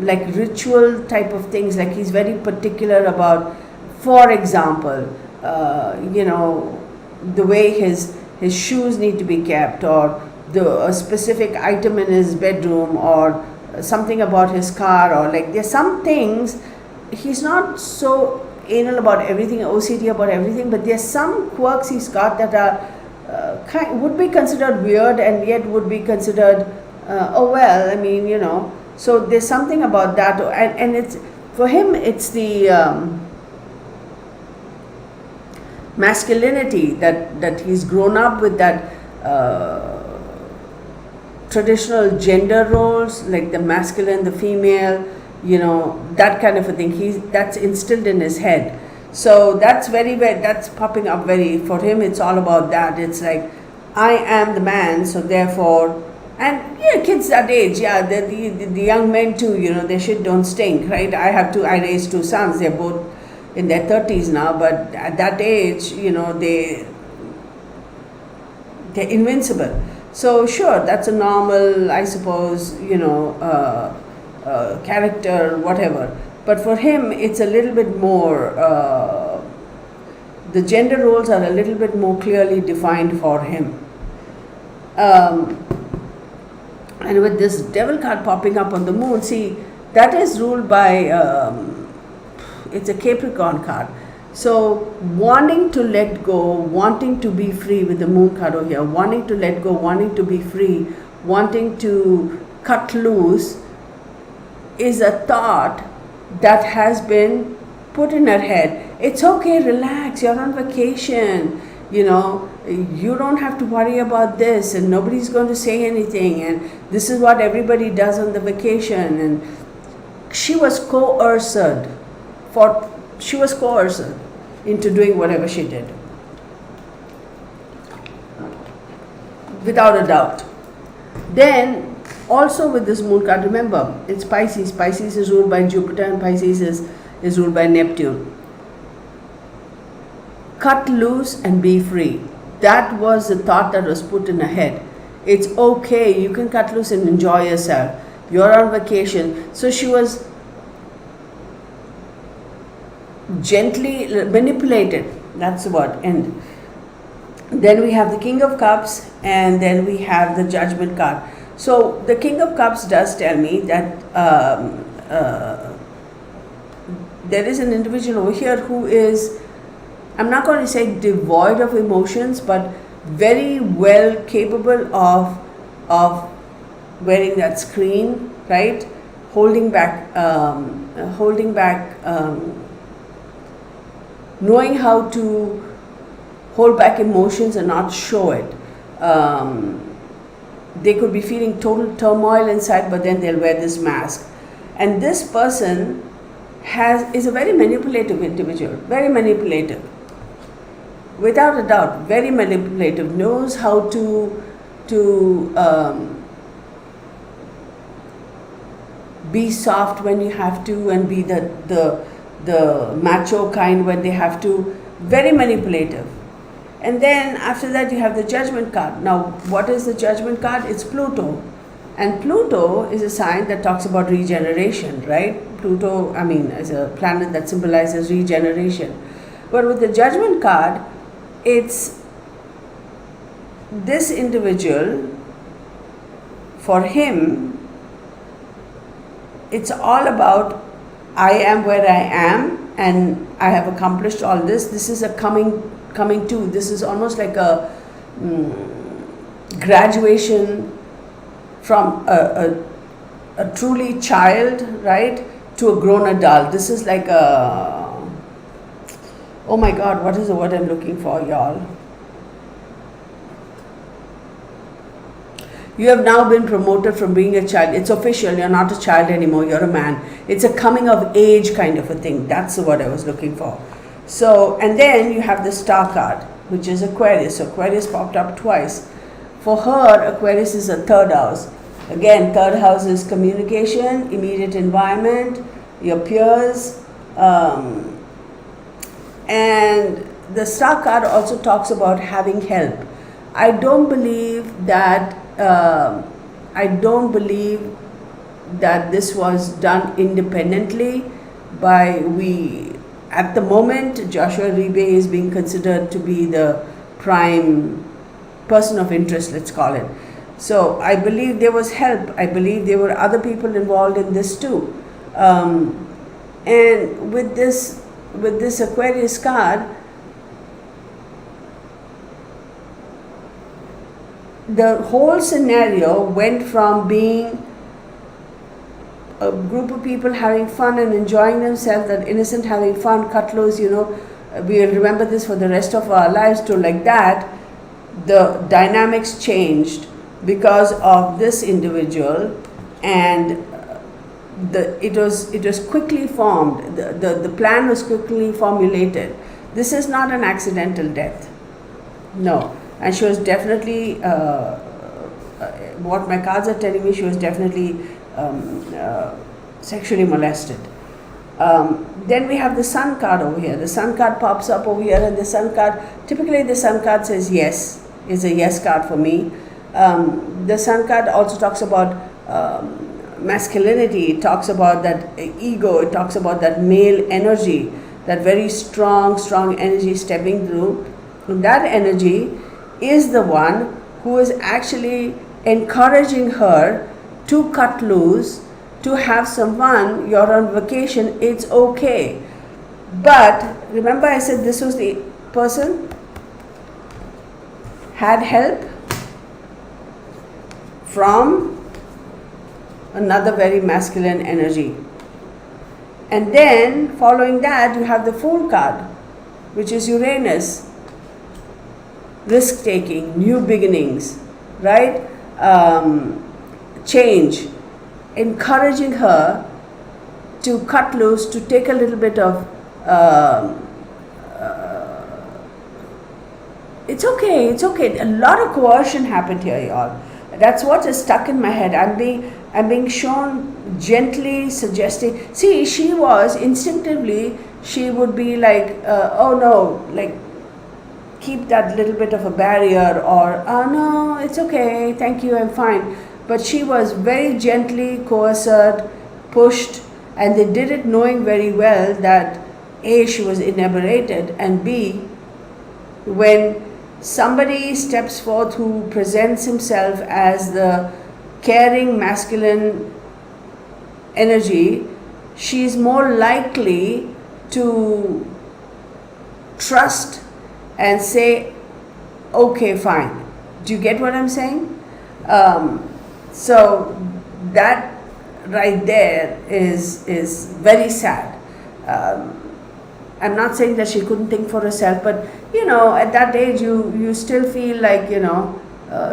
[SPEAKER 1] like ritual type of things, like he's very particular about, for example, the way his shoes need to be kept, or a specific item in his bedroom, or something about his car, or like there's some things. He's not so anal about everything, OCD about everything, but there's some quirks he's got that are would be considered weird, and yet would be considered so there's something about that, and it's, for him, it's the masculinity that he's grown up with, that traditional gender roles, like the masculine, the female, that kind of a thing. That's instilled in his head. So that's that's popping up for him. It's all about that. It's like, I am the man, so therefore, and kids that age, the young men too, their shit don't stink, right? I raised 2 sons. They're both in their 30s now, but at that age, they're invincible. So sure, that's a normal, I suppose, character, whatever. But for him, it's a little bit more, the gender roles are a little bit more clearly defined for him. And with this devil card popping up on the moon, see, that is ruled by, it's a Capricorn card. So wanting to let go, wanting to be free with the moon card over here, wanting to let go, wanting to be free, wanting to cut loose is a thought that has been put in her head. It's okay, relax, you're on vacation, you don't have to worry about this, and nobody's going to say anything, and this is what everybody does on the vacation. And she was coerced into doing whatever she did, without a doubt. Then also with this moon card, remember, it's Pisces. Pisces is ruled by Jupiter, and Pisces is ruled by Neptune. Cut loose and be free. That was the thought that was put in her head. It's okay, you can cut loose and enjoy yourself. You're on vacation. So she was gently manipulated. That's the word. And then we have the King of Cups, and then we have the Judgment card. So the King of Cups does tell me that there is an individual over here who is, I'm not going to say devoid of emotions, but very well capable of wearing that screen, right? Holding back, knowing how to hold back emotions and not show it. They could be feeling total turmoil inside, but then they'll wear this mask. And this person is a very manipulative individual, very manipulative. Without a doubt, very manipulative, knows how to be soft when you have to, and be the macho kind when they have to. Very manipulative. And then after that you have the Judgment card. Now what is the Judgment card? It's Pluto. And Pluto is a sign that talks about regeneration, right? Pluto, is a planet that symbolizes regeneration. But with the Judgment card, it's this individual, for him, it's all about, I am where I am and I have accomplished all this. This is a coming to. This is almost like a graduation from a truly child, right, to a grown adult. This is like oh my God, what is the word I'm looking for, y'all? You have now been promoted from being a child. It's official, you're not a child anymore, you're a man. It's a coming of age kind of a thing. That's the word I was looking for. So, and then you have the Star card, which is Aquarius. So Aquarius popped up twice. For her, Aquarius is a third house. Again, third house is communication, immediate environment, your peers, and the Star card also talks about having help. I don't believe that this was done independently by we. At the moment, Joshua Ribe is being considered to be the prime person of interest, let's call it. So I believe there was help. I believe there were other people involved in this too. And with this Aquarius card, the whole scenario went from being a group of people having fun and enjoying themselves, that innocent having fun, cut loose, we'll remember this for the rest of our lives, to like that. The dynamics changed because of this individual, and it was quickly formed. The plan was quickly formulated. This is not an accidental death, no. And she was definitely, what my cards are telling me, she was definitely sexually molested. Then we have the Sun card over here. The Sun card pops up over here, and the Sun card, typically the Sun card says yes, is a yes card for me. The Sun card also talks about masculinity. It talks about that ego. It talks about that male energy, that very strong energy stepping through. And that energy is the one who is actually encouraging her to cut loose, to have some fun, you're on vacation, it's okay. But remember I said this was the person had help from another very masculine energy. And then following that you have the Fool card, which is Uranus, risk taking, new beginnings, right? Change, encouraging her to cut loose, to take a little bit of it's okay, it's okay. A lot of coercion happened here, y'all. That's what is stuck in my head. I'm being shown gently suggesting. See, she was instinctively, she would be like, oh no, like keep that little bit of a barrier, or oh no, it's okay, thank you, I'm fine. But she was very gently coerced, pushed, and they did it knowing very well that A, she was inebriated, and B, when somebody steps forth who presents himself as the caring masculine energy, she is more likely to trust and say, okay, fine. Do you get what I'm saying? So that right there is very sad. I'm not saying that she couldn't think for herself, but at that age you still feel like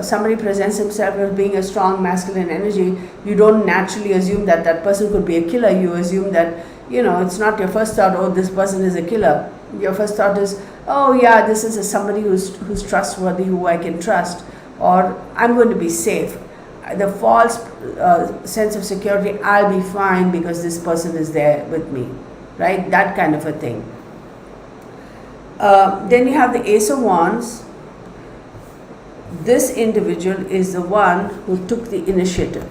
[SPEAKER 1] somebody presents himself as being a strong masculine energy. You don't naturally assume that that person could be a killer. You assume that it's not your first thought, oh, this person is a killer. Your first thought is, oh yeah, this is somebody who's trustworthy, who I can trust, or I'm going to be safe. The false sense of security, I'll be fine because this person is there with me, right? That kind of a thing. Then you have the Ace of Wands. This individual is the one who took the initiative.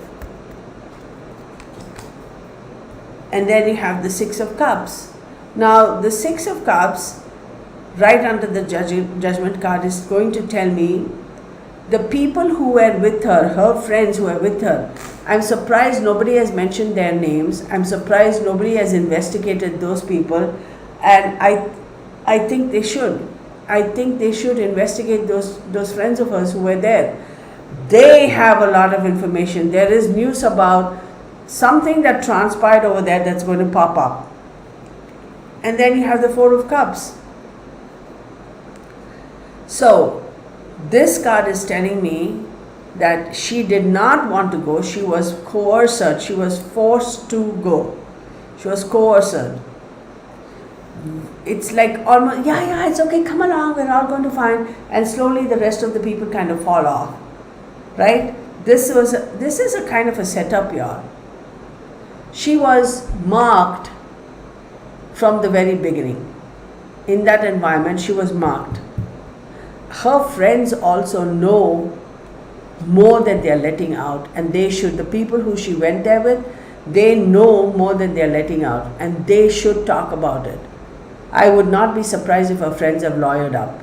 [SPEAKER 1] And then you have the Six of Cups. Now the Six of Cups, right under the Judgment card, is going to tell me the people who were with her friends who were with her. I'm surprised nobody has mentioned their names. I'm surprised nobody has investigated those people, and I think they should. I think they should investigate those friends of hers who were there. They have a lot of information. There is news about something that transpired over there that's going to pop up. And then you have the Four of Cups. So this card is telling me that she did not want to go. She was coerced. She was forced to go. She was coerced. It's like almost, yeah, it's okay, come along, we're all going to find. And slowly the rest of the people kind of fall off, right? This is a kind of a setup, y'all. She was marked from the very beginning. In that environment, she was marked. Her friends also know more than they're letting out, and they should. The people who she went there with, they know more than they're letting out, and they should talk about it. I would not be surprised if her friends have lawyered up.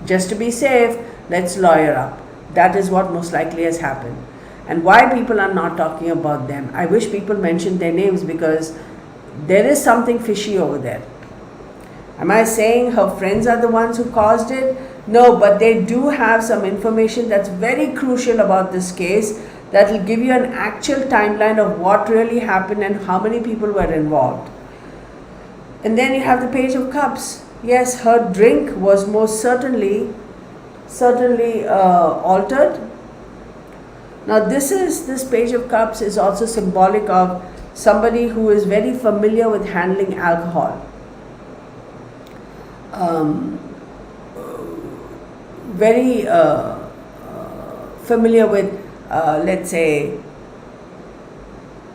[SPEAKER 1] Just to be safe, let's lawyer up. That is what most likely has happened. And why people are not talking about them, I wish people mentioned their names, because there is something fishy over there. Am I saying her friends are the ones who caused it? No, but they do have some information that's very crucial about this case that will give you an actual timeline of what really happened and how many people were involved. And then you have the Page of Cups. Yes, her drink was most certainly altered. Now this Page of Cups is also symbolic of somebody who is very familiar with handling alcohol. Very familiar with, let's say,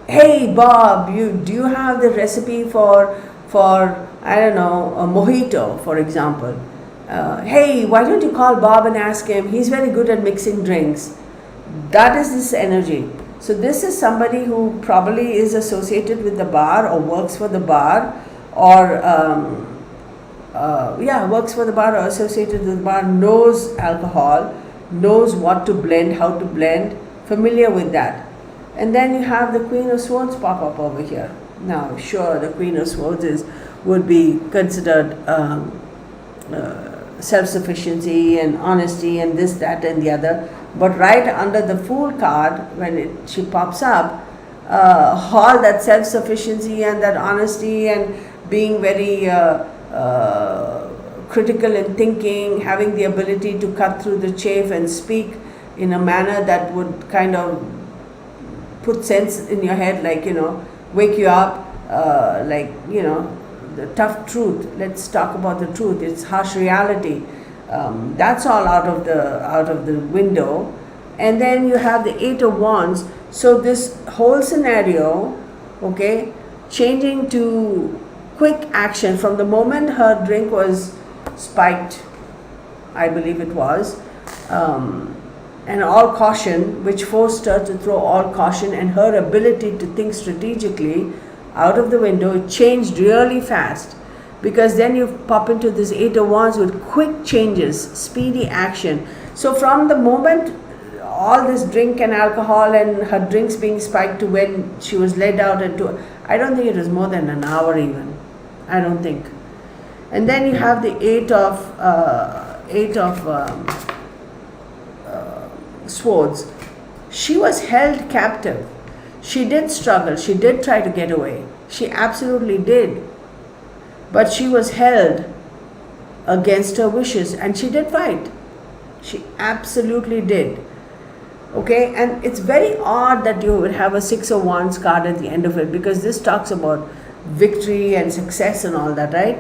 [SPEAKER 1] hey Bob, do you have the recipe for I don't know, a mojito, for example? Hey, why don't you call Bob and ask him? He's very good at mixing drinks. That is this energy. So this is somebody who probably is associated with the bar or works for the bar, or works for the bar or associated with the bar, knows alcohol, knows what to blend, how to blend, familiar with that. And then you have the Queen of Swords pop up over here. Now, sure, the Queen of Swords would be considered self-sufficiency and honesty and this, that, and the other. But right under the Fool card, when she pops up, all that self-sufficiency and that honesty and being very critical in thinking, having the ability to cut through the chaff and speak in a manner that would kind of put sense in your head, like, wake you up, like, the tough truth. Let's talk about the truth. It's harsh reality. That's all out of the window. And then you have the Eight of Wands. So this whole scenario, okay, changing to quick action from the moment her drink was spiked, I believe it was, and all caution, which forced her to throw all caution, and her ability to think strategically out of the window. It changed really fast, because then you pop into this Eight of Wands with quick changes, speedy action. So from the moment all this drink and alcohol and her drinks being spiked to when she was led out into, I don't think it was more than an hour even. I don't think. And then you have the Eight of Swords. She was held captive. She did struggle. She did try to get away. She absolutely did. But she was held against her wishes, and she did fight. She absolutely did. Okay, and it's very odd that you would have a Six of Wands card at the end of it, because this talks about victory and success and all that, right?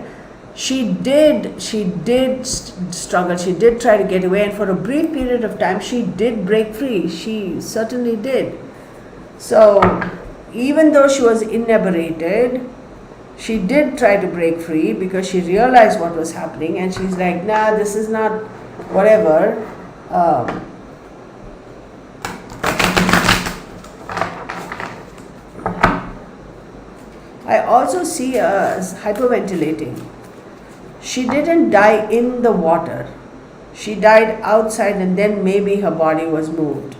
[SPEAKER 1] She did struggle. She did try to get away, and for a brief period of time she did break free. She certainly did. So even though she was inebriated, she did try to break free, because she realized what was happening, and she's like, nah, this is not whatever. I also see her as hyperventilating. She didn't die in the water. She died outside, and then maybe her body was moved.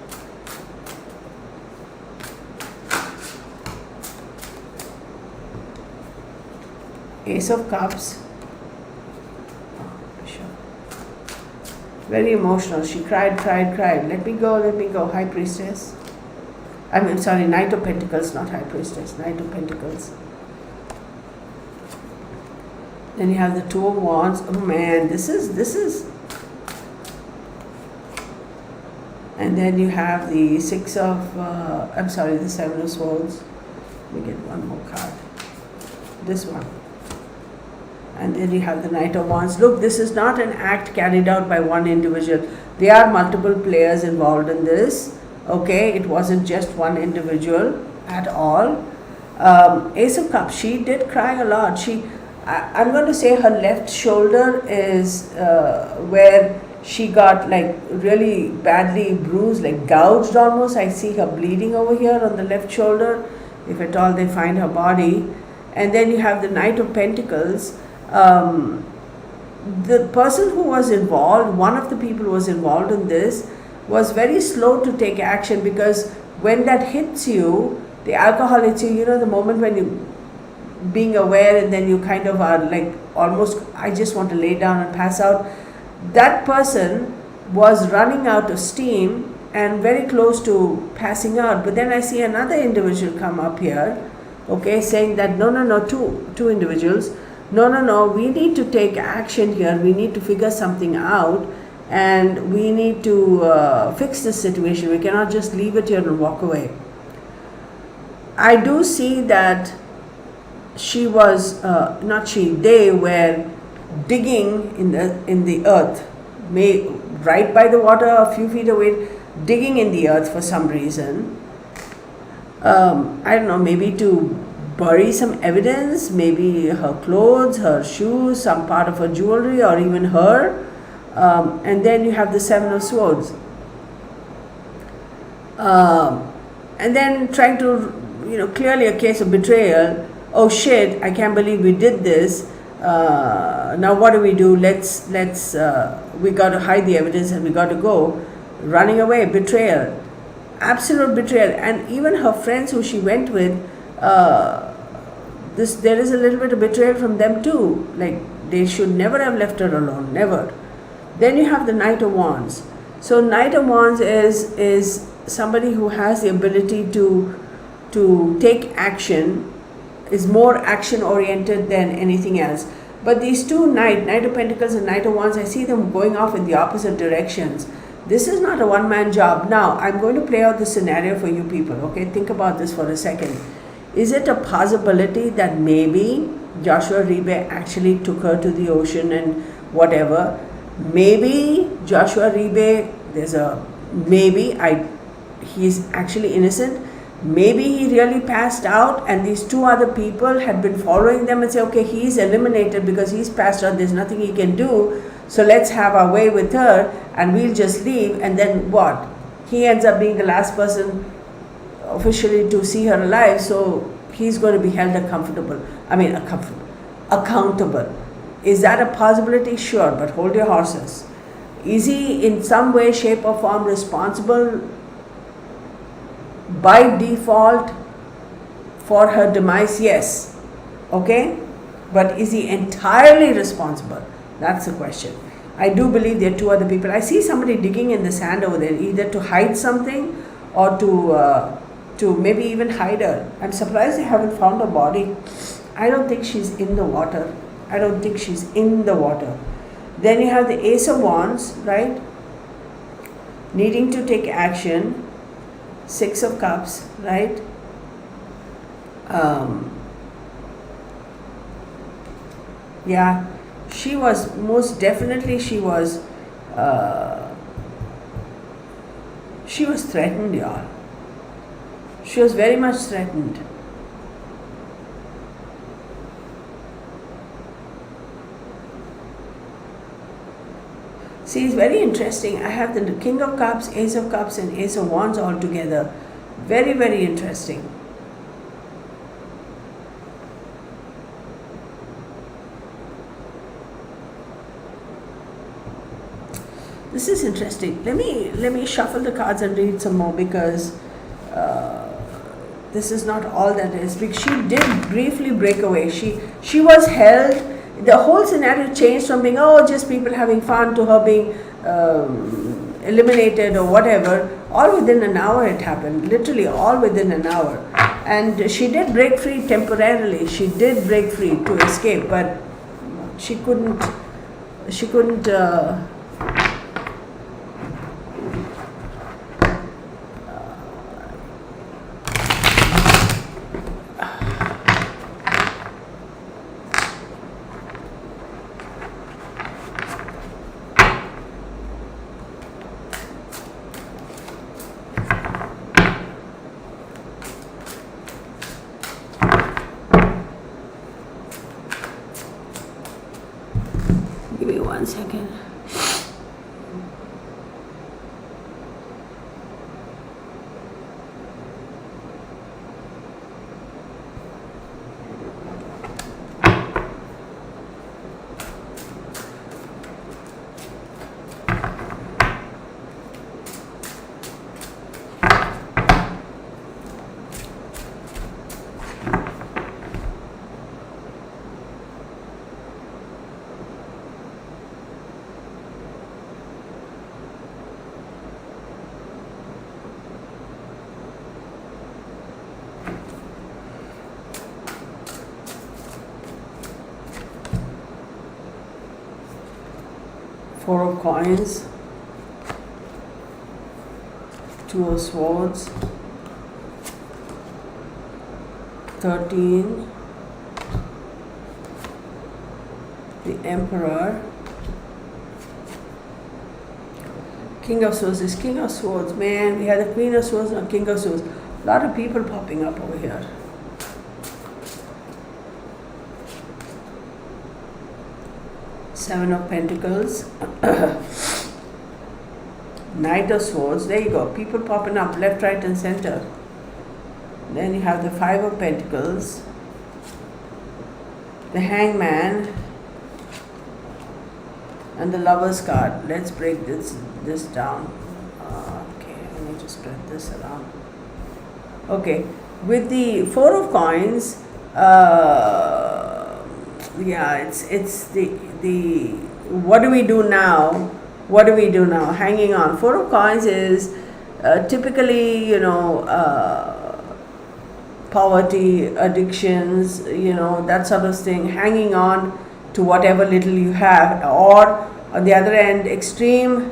[SPEAKER 1] Ace of Cups. Very emotional. She cried. Let me go. High Priestess. Sorry, Knight of Pentacles, not High Priestess. Knight of Pentacles. Then you have the Two of Wands. Oh man, this is. And then you have the the Seven of Swords. Let me get one more card. This one. And then you have the Knight of Wands. Look, this is not an act carried out by one individual. There are multiple players involved in this. Okay, it wasn't just one individual at all. Ace of Cups. She did cry a lot. I'm going to say her left shoulder is where she got like really badly bruised, like gouged almost. I see her bleeding over here on the left shoulder, if at all they find her body. And then you have the Knight of Pentacles. The person who was involved, one of the people who was involved in this, was very slow to take action, because when that hits you, the alcohol hits you, the moment when you being aware, and then you kind of are like almost, I just want to lay down and pass out. That person was running out of steam and very close to passing out. But then I see another individual come up here, okay, saying that no, two individuals, no, we need to take action here. We need to figure something out, and we need to fix this situation. We cannot just leave it here and walk away. I do see that they were digging in the earth, right by the water, a few feet away, digging in the earth for some reason. I don't know, maybe to bury some evidence, maybe her clothes, her shoes, some part of her jewelry, or even her. And then you have the Seven of Swords. And then trying to, clearly a case of betrayal. Oh shit, I can't believe we did this. Now what do? We got to hide the evidence and we got to go. Running away, betrayal. absolute betrayal. And even her friends who she went with, uh, there is a little bit of betrayal from them too. Like, they should never have left her alone, never. Then you have the Knight of Wands. So Knight of Wands is somebody who has the ability to take action, is more action oriented than anything else. But these two Knight of Pentacles and Knight of Wands, I see them going off in the opposite directions. This is not a one-man job. Now, I'm going to play out the scenario for you people, okay? Think about this for a second. Is it a possibility that maybe Joshua Ribe actually took her to the ocean and whatever? Maybe Joshua Ribe, he's actually innocent. Maybe he really passed out and these two other people had been following them and say, okay, he's eliminated because he's passed out, there's nothing he can do, so let's have our way with her and we'll just leave. And then what? He ends up being the last person officially to see her alive, so he's going to be held accountable. Is that a possibility? Sure, but hold your horses. Is he in some way, shape or form responsible by default for her demise? Yes. Okay? But is he entirely responsible? That's the question. I do believe there are two other people. I see somebody digging in the sand over there, either to hide something or to maybe even hide her. I'm surprised they haven't found her body. I don't think she's in the water. Then you have the Ace of Wands, right? Needing to take action. Six of Cups, right? Yeah, she was most definitely, she was threatened, y'all. She was very much threatened. See, it's very interesting. I have the King of Cups, Ace of Cups and Ace of Wands all together. Very, very interesting. This is interesting. Let me shuffle the cards and read some more, because this is not all that is. Because she did briefly break away. She was held. The whole scenario changed from being, just people having fun, to her being eliminated or whatever. All within an hour it happened, literally all within an hour. And she did break free temporarily. She did break free to escape, but she couldn't give me 1 second. Four of Coins, Two of Swords, 13, the Emperor, King of Swords. This King of Swords, man, we had the Queen of Swords and King of Swords. A lot of people popping up over here. Seven of Pentacles, Knight of Swords. There you go, people popping up left, right and center. Then you have the Five of Pentacles, the Hangman, and the Lover's card. Let's break this down. Okay, let me just spread this around. Okay, with the Four of Coins, it's the what do we do now? What do we do now? Hanging on. Four of Coins is typically, poverty, addictions, that sort of thing, hanging on to whatever little you have, or on the other end, extreme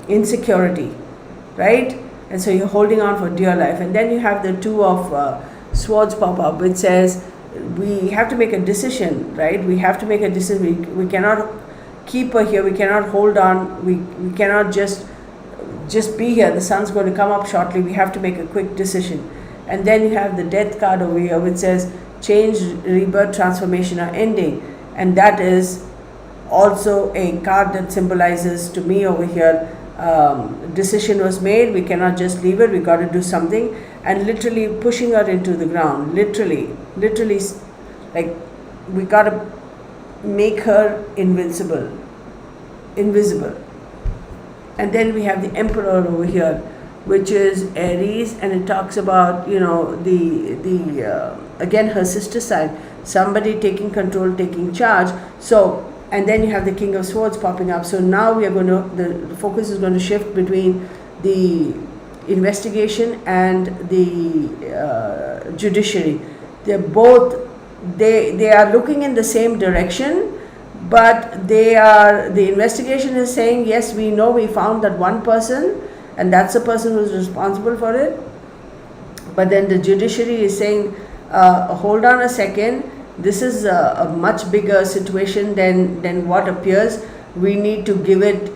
[SPEAKER 1] insecurity, right? And so you're holding on for dear life. And then you have the Two of Swords pop up, which says we have to make a decision, right? We have to make a decision. We cannot keep her here. We cannot hold on. We cannot just be here. The sun's going to come up shortly. We have to make a quick decision. And then you have the Death card over here, which says change, rebirth, transformation, or ending. And that is also a card that symbolizes to me over here, decision was made, we cannot just leave it, we got to do something, and literally pushing her into the ground, literally, like we got to make her invisible. And then we have the Emperor over here, which is Aries, and it talks about, again, her sister side, somebody taking control, taking charge. So, and then you have the King of Swords popping up. So now we are going to, the focus is going to shift between the investigation and the judiciary. They're both, they are looking in the same direction, but the investigation is saying, yes, we know we found that one person, and that's the person who's responsible for it. But then the judiciary is saying, hold on a second, this is a much bigger situation than what appears. We need to give it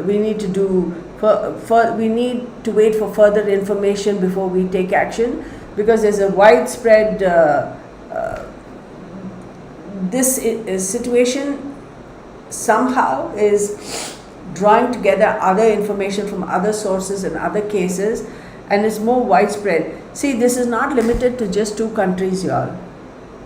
[SPEAKER 1] we need to do we need to wait for further information before we take action, because there's a widespread this situation somehow is drawing together other information from other sources and other cases, and it's more widespread. See, this is not limited to just two countries, y'all.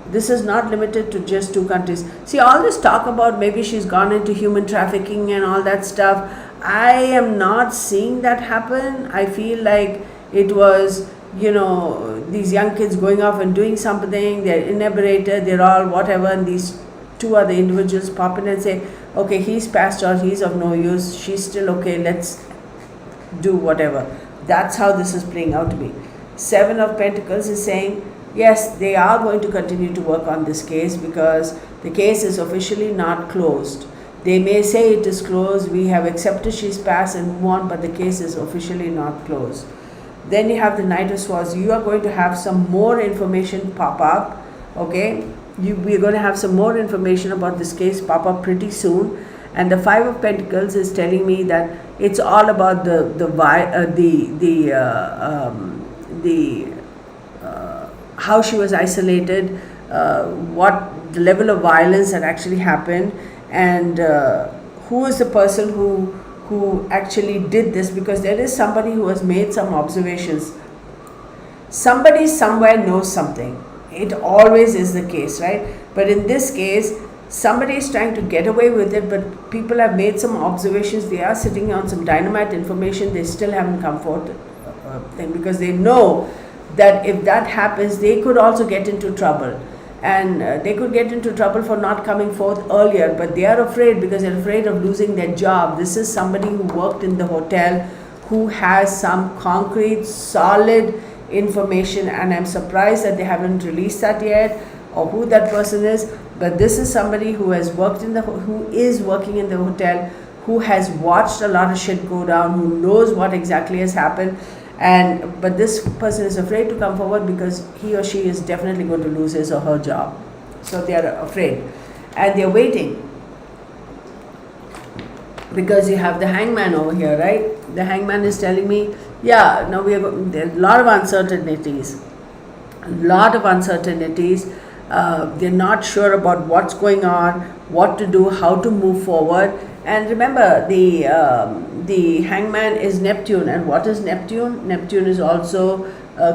[SPEAKER 1] This is not limited to just two countries. See, all this talk about maybe she's gone into human trafficking and all that stuff, I am not seeing that happen. I feel like it was, these young kids going off and doing something, they're inebriated, they're all whatever, and these two other individuals pop in and say, okay, he's passed out, he's of no use, she's still okay, let's do whatever. That's how this is playing out to me. Seven of Pentacles is saying, yes, they are going to continue to work on this case because the case is officially not closed. They may say it is closed, we have accepted she's passed and move on, but the case is officially not closed. Then you have the Knight of Swords. You are going to have some more information pop up, okay? We're going to have some more information about this case pop up pretty soon. And the Five of Pentacles is telling me that it's all about how she was isolated, what the level of violence that actually happened, and who is the person who actually did this, because there is somebody who has made some observations. Somebody somewhere knows something. It always is the case, right? But in this case, somebody is trying to get away with it, but people have made some observations. They are sitting on some dynamite information. They still haven't come forth because they know that if that happens, they could also get into trouble. And they could get into trouble for not coming forth earlier, but they are afraid because they're afraid of losing their job. This is somebody who worked in the hotel, who has some concrete, solid information, and I'm surprised that they haven't released that yet, or who that person is. But this is somebody who has worked who is working in the hotel, who has watched a lot of shit go down, who knows what exactly has happened. But this person is afraid to come forward because he or she is definitely going to lose his or her job. So they are afraid, and they're waiting. Because you have the Hangman over here, right? The Hangman is telling me, yeah, now there are a lot of uncertainties. They're not sure about what's going on, what to do, how to move forward. And remember, the Hangman is Neptune. And what is Neptune? Neptune is also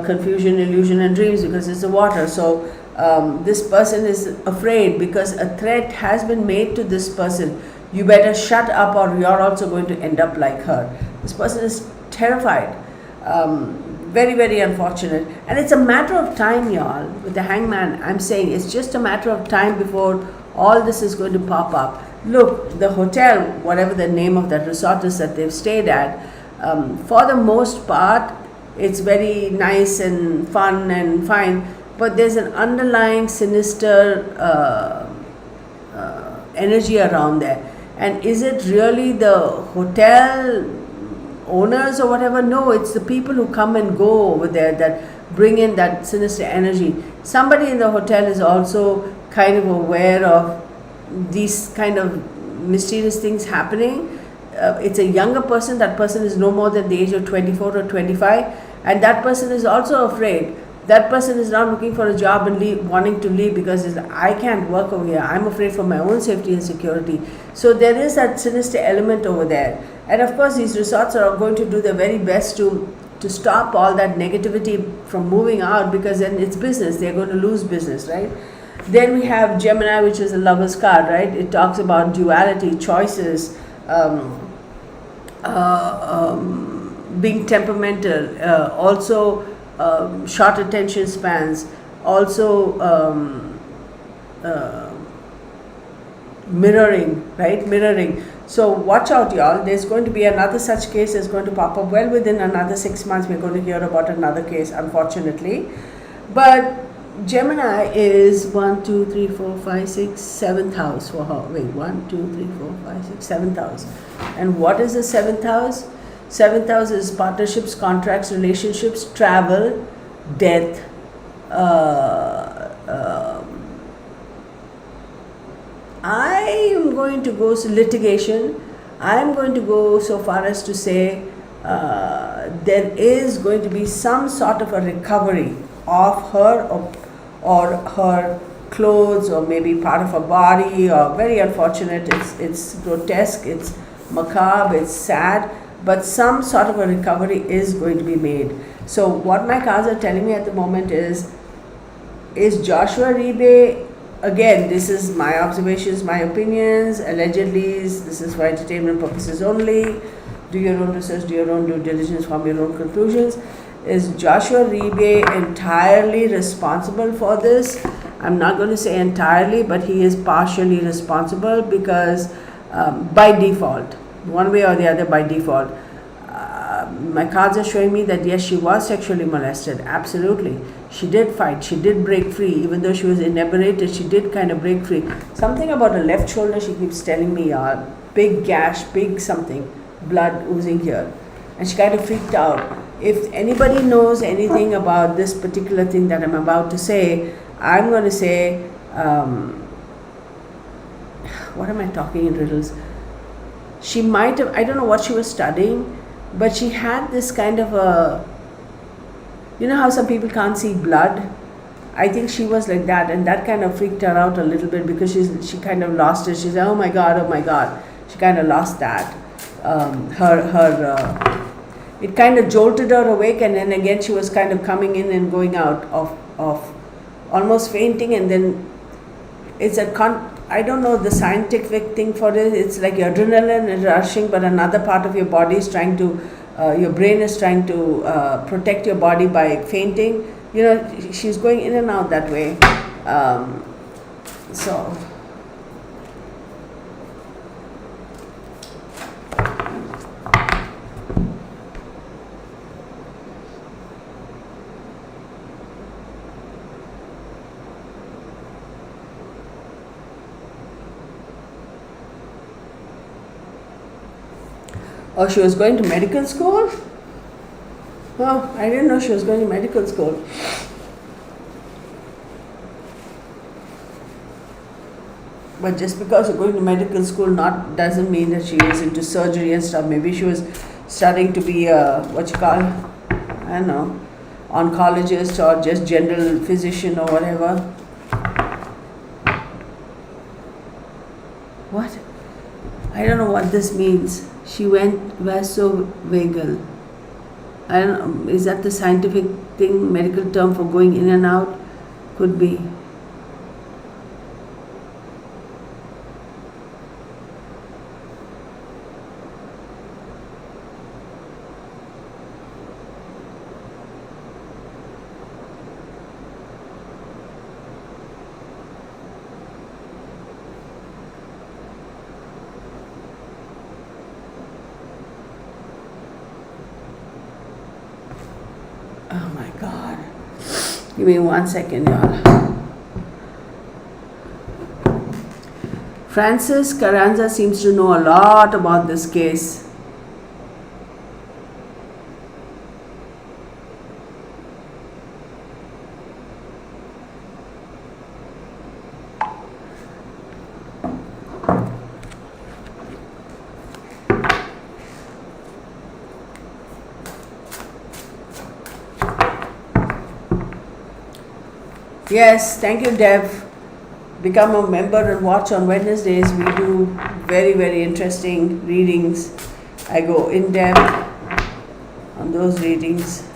[SPEAKER 1] confusion, illusion, and dreams, because it's the water. So this person is afraid because a threat has been made to this person. You better shut up or you're also going to end up like her. This person is terrified. Very, very unfortunate. And it's a matter of time, y'all. With the hangman, I'm saying it's just a matter of time before all this is going to pop up. Look, the hotel, whatever the name of that resort is that they've stayed at, for the most part, it's very nice and fun and fine, but there's an underlying sinister energy around there. And is it really the hotel owners or whatever? No, it's the people who come and go over there that bring in that sinister energy. Somebody in the hotel is also kind of aware of these kind of mysterious things happening. It's a younger person. That person is no more than the age of 24 or 25, and that person is also afraid. That person is not looking for a job and wanting to leave because I can't work over here. I'm afraid for my own safety and security. So there is that sinister element over there. And of course, these resorts are going to do their very best to stop all that negativity from moving out, because then it's business. They're going to lose business, right? Then we have Gemini, which is a lover's card, right? It talks about duality, choices, being temperamental, also short attention spans, also mirroring, right? Mirroring. So watch out, y'all. There's going to be another such case that's going to pop up. Well, within another 6 months, we're going to hear about another case, unfortunately. But Gemini is 1, 2, 3, 4, 5, 6, 7th house for her. Wait, 1, 2, 3, 4, 5, 6, 7th house. And what is the 7th house? 7th house is partnerships, contracts, relationships, travel, death, I am going to go litigation. I am going to go so far as to say there is going to be some sort of a recovery of her or her clothes, or maybe part of her body, or very unfortunate. It's grotesque, it's macabre, it's sad, but some sort of a recovery is going to be made. So what my cards are telling me at the moment is Joshua Ribe, again, this is my observations, my opinions, allegedly, this is for entertainment purposes only. Do your own research, do your own due diligence, form your own conclusions. Is Joshua Ribe entirely responsible for this? I'm not going to say entirely, but he is partially responsible because by default, one way or the other, by default. My cards are showing me that yes, she was sexually molested. Absolutely. She did fight. She did break free. Even though she was inebriated, she did kind of break free. Something about her left shoulder, she keeps telling me, big gash, big something, blood oozing here. And she kind of freaked out. If anybody knows anything about this particular thing that I'm about to say, I'm going to say, what am I talking in riddles? She might have, I don't know what she was studying, but she had this kind of a, you know how some people can't see blood? I think she was like that, and that kind of freaked her out a little bit because she kind of lost it. She said, oh my God. She kind of lost that. It kind of jolted her awake, and then again she was kind of coming in and going out of almost fainting, and then it's I don't know the scientific thing for it. It's like your adrenaline is rushing, but another part of your body is trying to, your brain is trying to protect your body by fainting. You know, she's going in and out that way. So. Oh, she was going to medical school? Oh, I didn't know she was going to medical school. But just because you're going to medical school doesn't mean that she is into surgery and stuff. Maybe she was studying to be I don't know, oncologist or just general physician or whatever. What? I don't know what this means. She went vasovagal. I don't know, is that the scientific thing, medical term for going in and out? Could be. Give me 1 second, y'all. Francis Carranza seems to know a lot about this case. Yes, thank you, Deb. Become a member and watch on Wednesdays. We do very, very interesting readings. I go in depth on those readings.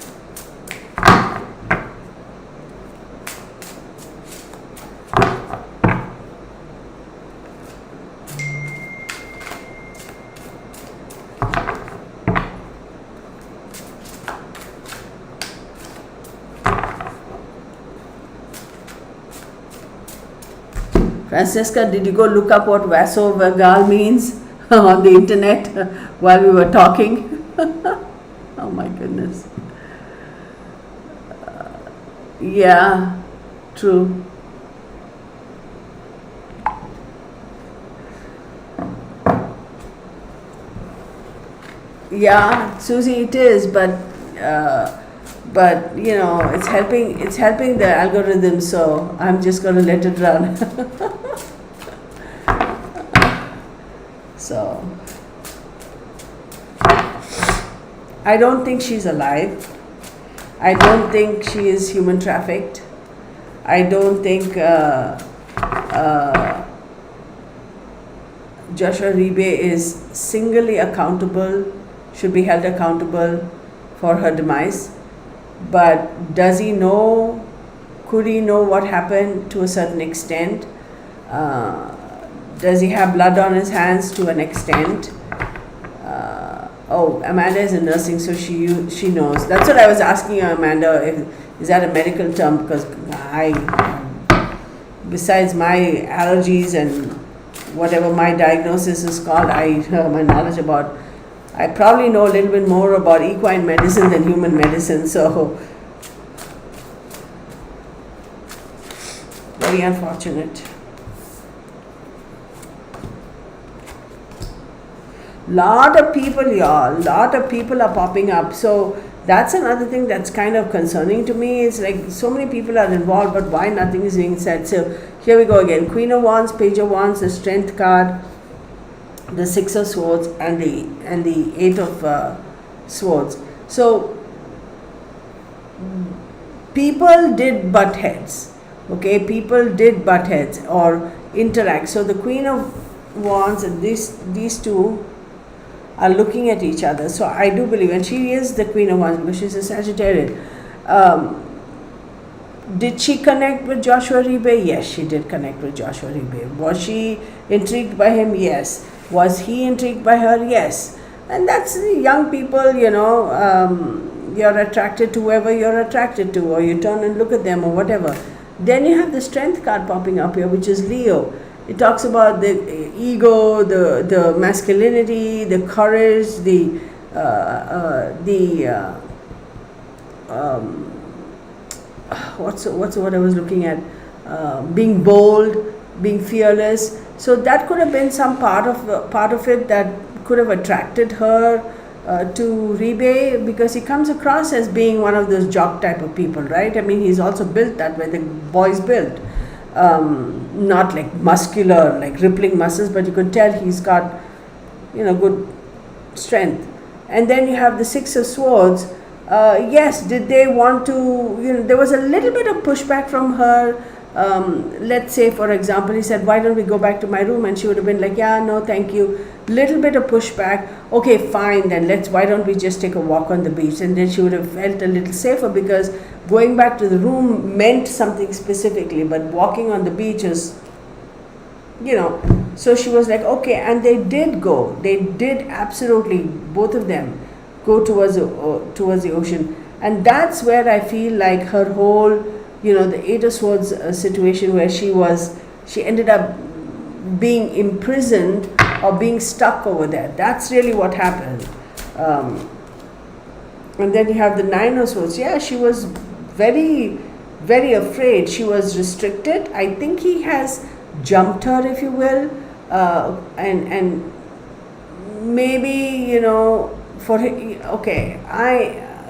[SPEAKER 1] Francesca, did you go look up what vasovagal means on the internet while we were talking? Oh my goodness. Yeah, true. Yeah, Susie, it is, but you know, it's helping the algorithm, so I'm just going to let it run. So I don't think she's alive. I don't think she is human trafficked. I don't think Joshua Ribe is singly accountable, should be held accountable for her demise. But does he know, could he know what happened to a certain extent? Does he have blood on his hands to an extent? Oh, Amanda is in nursing, so she knows. That's what I was asking you, Amanda, is that a medical term? Because besides my allergies and whatever my diagnosis is called, my knowledge about, I probably know a little bit more about equine medicine than human medicine, so very unfortunate. Lot of people, y'all, lot of people are popping up. So that's another thing that's kind of concerning to me. It's like so many people are involved, but why nothing is being said? So here we go again. Queen of Wands, Page of Wands, the Strength card, the Six of Swords, and the Eight of Swords. So people did butt heads. Okay, people did butt heads or interact. So the Queen of Wands and these two are looking at each other. So I do believe, and she is the Queen of Wands because she's a Sagittarian. Did she connect with Joshua Ribe? Yes, she did connect with Joshua Ribe. Was she intrigued by him? Yes. Was he intrigued by her? Yes. And that's young people, you know, you're attracted to whoever you're attracted to, or you turn and look at them or whatever. Then you have the Strength card popping up here, which is Leo. It talks about the ego, the masculinity, the courage, what's what I was looking at? Being bold, being fearless. So that could have been some part of it that could have attracted her to Ribe, because he comes across as being one of those jock type of people, right? I mean, he's also built that way. The boy's built. Not like muscular, like rippling muscles, but you could tell he's got, you know, good strength. And then you have the Six of Swords. Yes, did they want to, you know, there was a little bit of pushback from her. Let's say, for example, he said, why don't we go back to my room? And she would have been like, yeah, no, thank you. Little bit of pushback. Okay, fine, then why don't we just take a walk on the beach? And then she would have felt a little safer, because going back to the room meant something specifically, but walking on the beach is, you know. So she was like, okay, and they did go. They did absolutely, both of them, go towards the ocean. And that's where I feel like her whole, you know, the Eight of Swords situation, where she ended up being imprisoned or being stuck over there. That's really what happened. And then you have the Nine of Swords. Yeah, she was very very afraid. She was restricted. I think he has jumped her, if you will, and maybe, okay,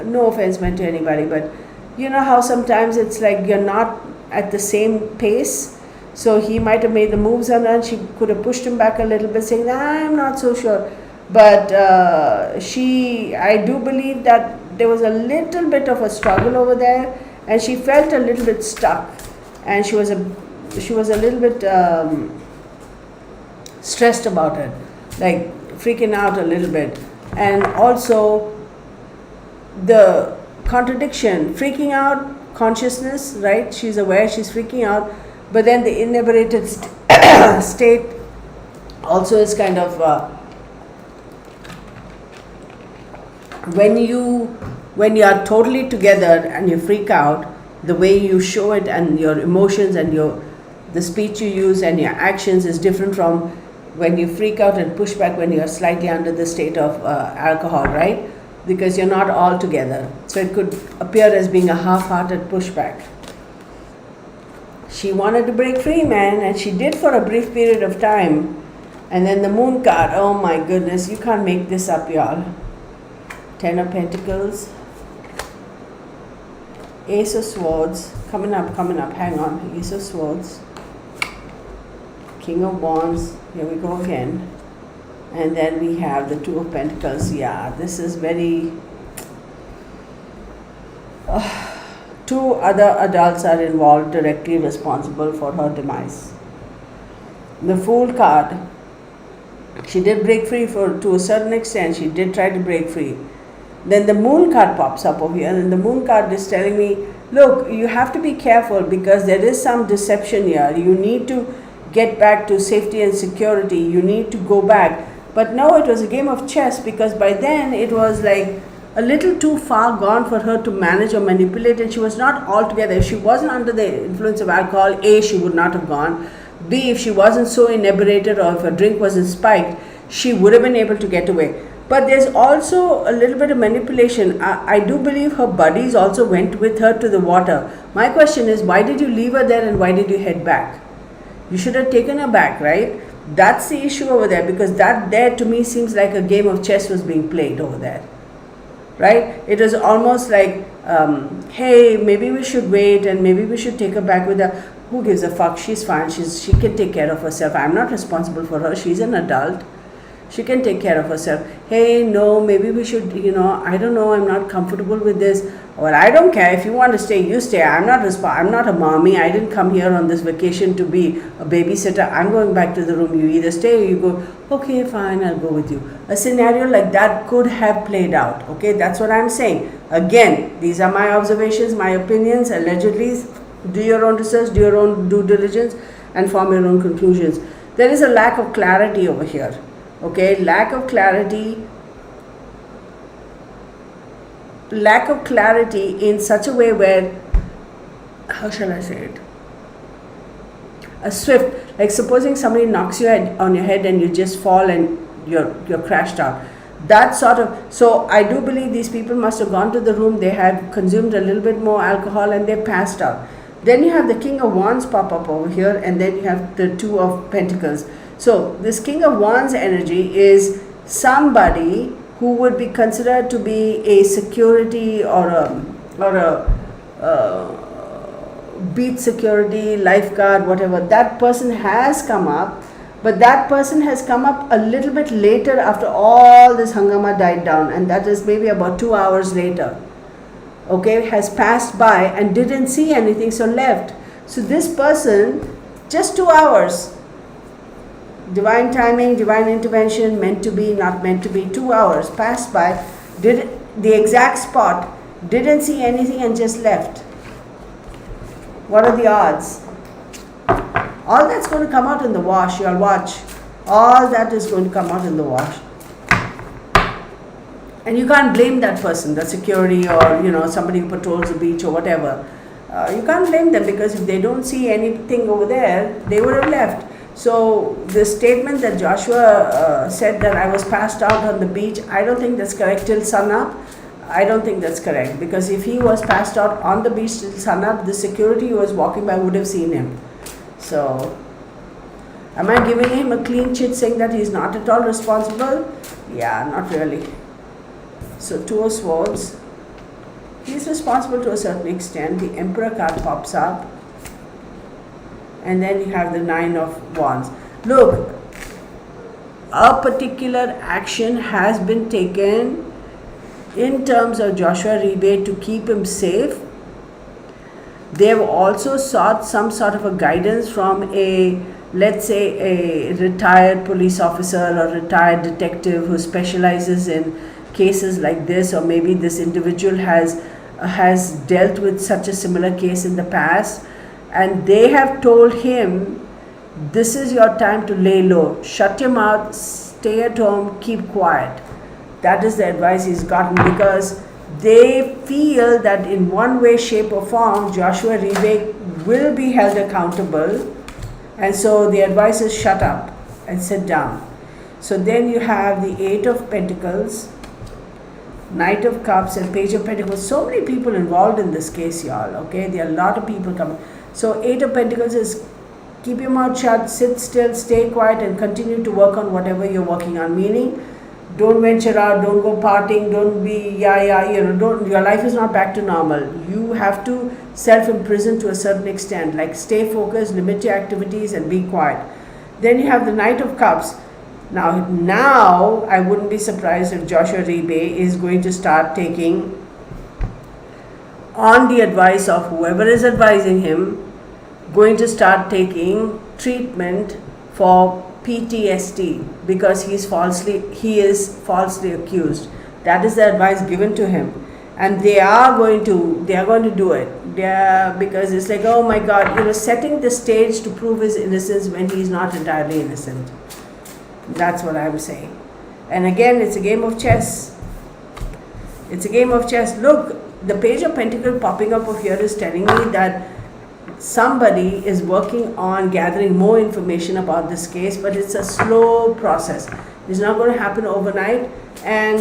[SPEAKER 1] no offense meant to anybody, but you know how sometimes it's like you're not at the same pace. So he might have made the moves on her, and she could have pushed him back a little bit, saying, I'm not so sure. But I do believe that there was a little bit of a struggle over there, and she felt a little bit stuck, and she was a little bit stressed about it, like freaking out a little bit. And also the contradiction, freaking out, consciousness, right? She's aware she's freaking out, but then the inebriated state also is kind of when you are totally together and you freak out, the way you show it and your emotions and the speech you use and your actions is different from when you freak out and push back when you're slightly under the state of alcohol, right? Because you're not all together. So it could appear as being a half-hearted pushback. She wanted to break free, man, and she did for a brief period of time. And then the moon card, oh my goodness, you can't make this up, y'all. 10 of Pentacles, Ace of Swords, coming up, hang on, Ace of Swords, King of Wands, here we go again, and then we have the Two of Pentacles. Yeah, this is very, two other adults are involved, directly responsible for her demise. The Fool card, she did break free to a certain extent, she did try to break free. Then the Moon card pops up over here, and the Moon card is telling me, look, you have to be careful because there is some deception here. You need to get back to safety and security. You need to go back. But no, it was a game of chess, because by then it was like a little too far gone for her to manage or manipulate, and she was not altogether. If she wasn't under the influence of alcohol, A, she would not have gone. B, if she wasn't so inebriated or if her drink wasn't spiked, she would have been able to get away. But there's also a little bit of manipulation. I do believe her buddies also went with her to the water. My question is, why did you leave her there and why did you head back? You should have taken her back, right? That's the issue over there, because that there to me seems like a game of chess was being played over there, right? It was almost like, hey, maybe we should wait and maybe we should take her back with her. Who gives a fuck? She's fine. She can take care of herself. I'm not responsible for her. She's an adult. She can take care of herself. Hey, no, maybe we should, I don't know, I'm not comfortable with this. Well, I don't care. If you want to stay, you stay. I'm not a mommy. I didn't come here on this vacation to be a babysitter. I'm going back to the room. You either stay or you go, okay, fine, I'll go with you. A scenario like that could have played out. Okay, that's what I'm saying. Again, these are my observations, my opinions, allegedly. Do your own research, do your own due diligence, and form your own conclusions. There is a lack of clarity over here. Okay, lack of clarity in such a way where, how shall I say it? A swift, like supposing somebody knocks you on your head and you just fall and you're crashed out. That sort of, so I do believe these people must have gone to the room, they had consumed a little bit more alcohol and they passed out. Then you have the King of Wands pop up over here, and then you have the Two of Pentacles. So this King of Wands energy is somebody who would be considered to be a security or a beat security, lifeguard, whatever. That person has come up, but that person has come up a little bit later after all this hangama died down, and that is maybe about 2 hours later. Okay, has passed by and didn't see anything, so left. So this person, just 2 hours, divine timing, divine intervention, meant to be, not meant to be, 2 hours passed by, did the exact spot, didn't see anything and just left. What are the odds? All that's going to come out in the wash, you'll watch. All that is going to come out in the wash. And you can't blame that person, the security or somebody who patrols the beach or whatever. You can't blame them, because if they don't see anything over there, they would have left. So the statement that Joshua said that I was passed out on the beach, I don't think that's correct till sun up. I don't think that's correct, because if he was passed out on the beach till sunup, the security who was walking by would have seen him. So, am I giving him a clean chit saying that he's not at all responsible? Yeah, not really. So, Two of Swords. He's responsible to a certain extent. The Emperor card pops up. And then you have the Nine of Wands. Look, a particular action has been taken in terms of Joshua Rebate to keep him safe. They have also sought some sort of a guidance from a, let's say, a retired police officer or retired detective who specializes in cases like this, or maybe this individual has dealt with such a similar case in the past, and they have told him, this is your time to lay low, shut your mouth, stay at home, keep quiet. That is the advice he's gotten, because they feel that in one way, shape or form, Joshua Rebate will be held accountable, and so the advice is shut up and sit down. So then you have the Eight of Pentacles, Knight of Cups and Page of Pentacles. So many people involved in this case, y'all, okay? There are a lot of people coming. So Eight of Pentacles is keep your mouth shut, sit still, stay quiet and continue to work on whatever you're working on. Meaning, don't venture out, don't go partying, don't be, your life is not back to normal. You have to self-imprison to a certain extent, like stay focused, limit your activities and be quiet. Then you have the Knight of Cups. Now I wouldn't be surprised if Joshua Rebate is going to start taking on the advice of whoever is advising him, going to start taking treatment for PTSD because he is falsely accused. That is the advice given to him, and they are going to do it. Because it's like, oh my God, setting the stage to prove his innocence when he is not entirely innocent. That's what I'm saying. And again, it's a game of chess. It's a game of chess. Look, the Page of Pentacles popping up over here is telling me that somebody is working on gathering more information about this case, but it's a slow process. It's not going to happen overnight, and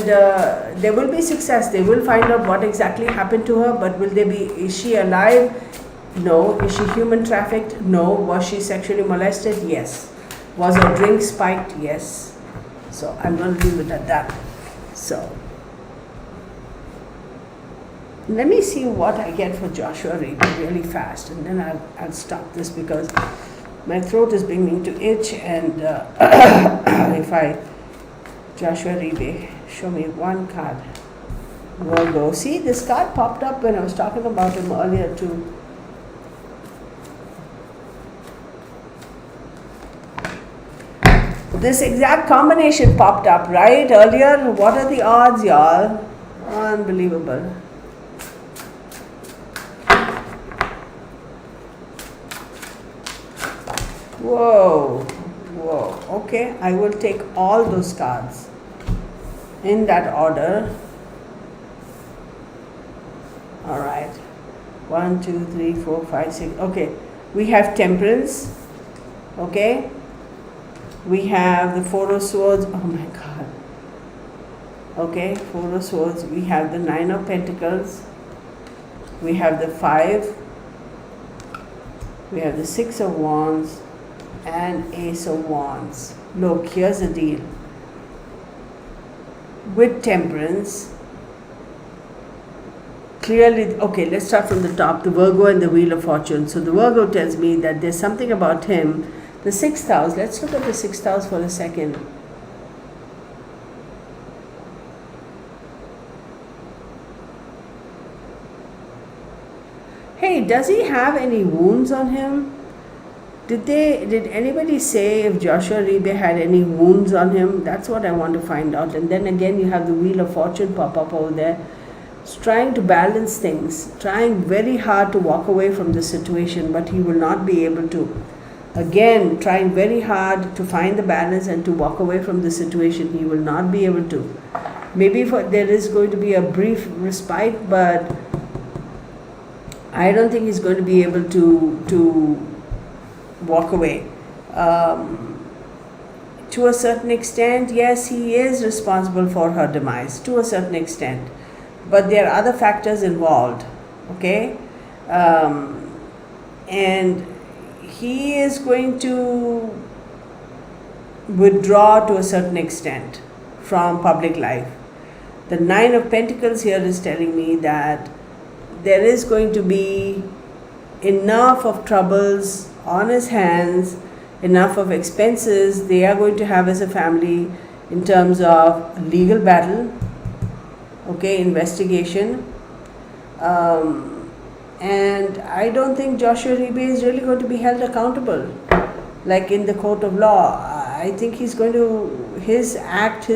[SPEAKER 1] there will be success. They will find out what exactly happened to her, but is she alive? No. Is she human trafficked? No. Was she sexually molested? Yes. Was her drink spiked? Yes. So I'm going to leave it at that. So let me see what I get for Joshua Rebate really fast, and then I'll stop this because my throat is beginning to itch, and Joshua Rebate, show me one card. Virgo. See, this card popped up when I was talking about him earlier too. This exact combination popped up right earlier. What are the odds, y'all? Unbelievable. Whoa. Okay, I will take all those cards in that order. All right. 1, 2, 3, 4, 5, 6. Okay, we have Temperance. Okay. We have the Four of Swords. Oh my God. Okay, Four of Swords. We have the Nine of Pentacles. We have the 5. We have the Six of Wands and Ace of Wands. Look, here's the deal. With Temperance, clearly, okay, let's start from the top. The Virgo and the Wheel of Fortune. So the Virgo tells me that there's something about him. The 6th house, let's look at the 6th house for a second. Hey, does he have any wounds on him? Did anybody say if Joshua Rebate had any wounds on him? That's what I want to find out. And then again, you have the Wheel of Fortune pop up over there. He's trying to balance things, trying very hard to walk away from the situation, but he will not be able to. Again, trying very hard to find the balance and to walk away from the situation. He will not be able to. Maybe there is going to be a brief respite, but I don't think he's going to be able to walk away. To a certain extent, yes, he is responsible for her demise, to a certain extent. but there are other factors involved, okay? And he is going to withdraw to a certain extent from public life. The Nine of Pentacles here is telling me that there is going to be enough of troubles on his hands, enough of expenses they are going to have as a family in terms of legal battle, okay, investigation. And I don't think Joshua Ribe is really going to be held accountable, like in the court of law. I think he's going to, his act,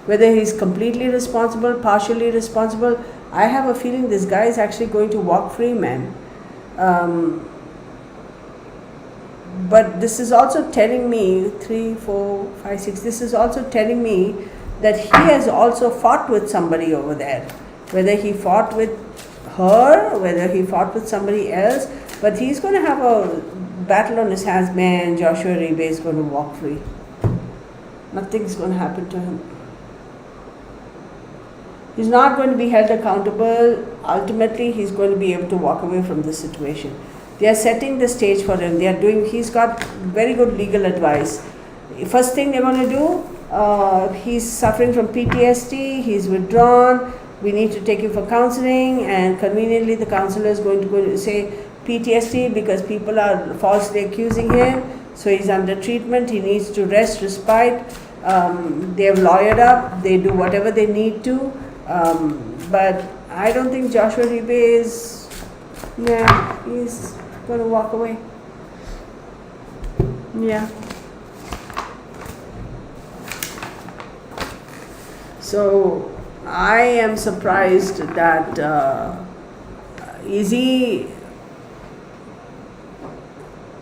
[SPEAKER 1] whether he's completely responsible, partially responsible, I have a feeling this guy is actually going to walk free, man. But this is also telling me, 3, 4, 5, 6, this is also telling me that he has also fought with somebody over there. Whether he fought with her, whether he fought with somebody else, but he's going to have a battle on his hands, man. Joshua Ribe is going to walk free. Nothing's going to happen to him. He's not going to be held accountable. Ultimately, he's going to be able to walk away from this situation. They are setting the stage for him. He's got very good legal advice. First thing they're going to do, he's suffering from PTSD, he's withdrawn, we need to take him for counseling, and conveniently the counselor is going to say PTSD because people are falsely accusing him, so he's under treatment, he needs to rest, respite. They have lawyered up, they do whatever they need to, but I don't think Joshua Ribe is, he's going to walk away. Yeah. So I am surprised that is he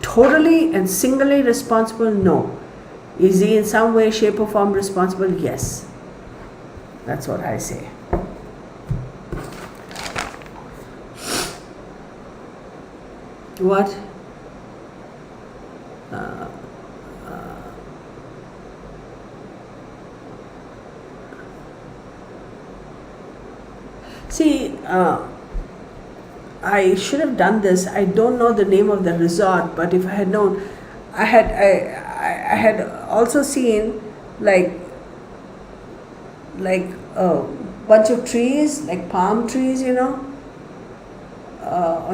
[SPEAKER 1] totally and singly responsible? No. Is he in some way, shape or form responsible? Yes. That's what I say. What? See, I should have done this. I don't know the name of the resort, but if I had known, I had also seen like a bunch of trees, like palm trees, on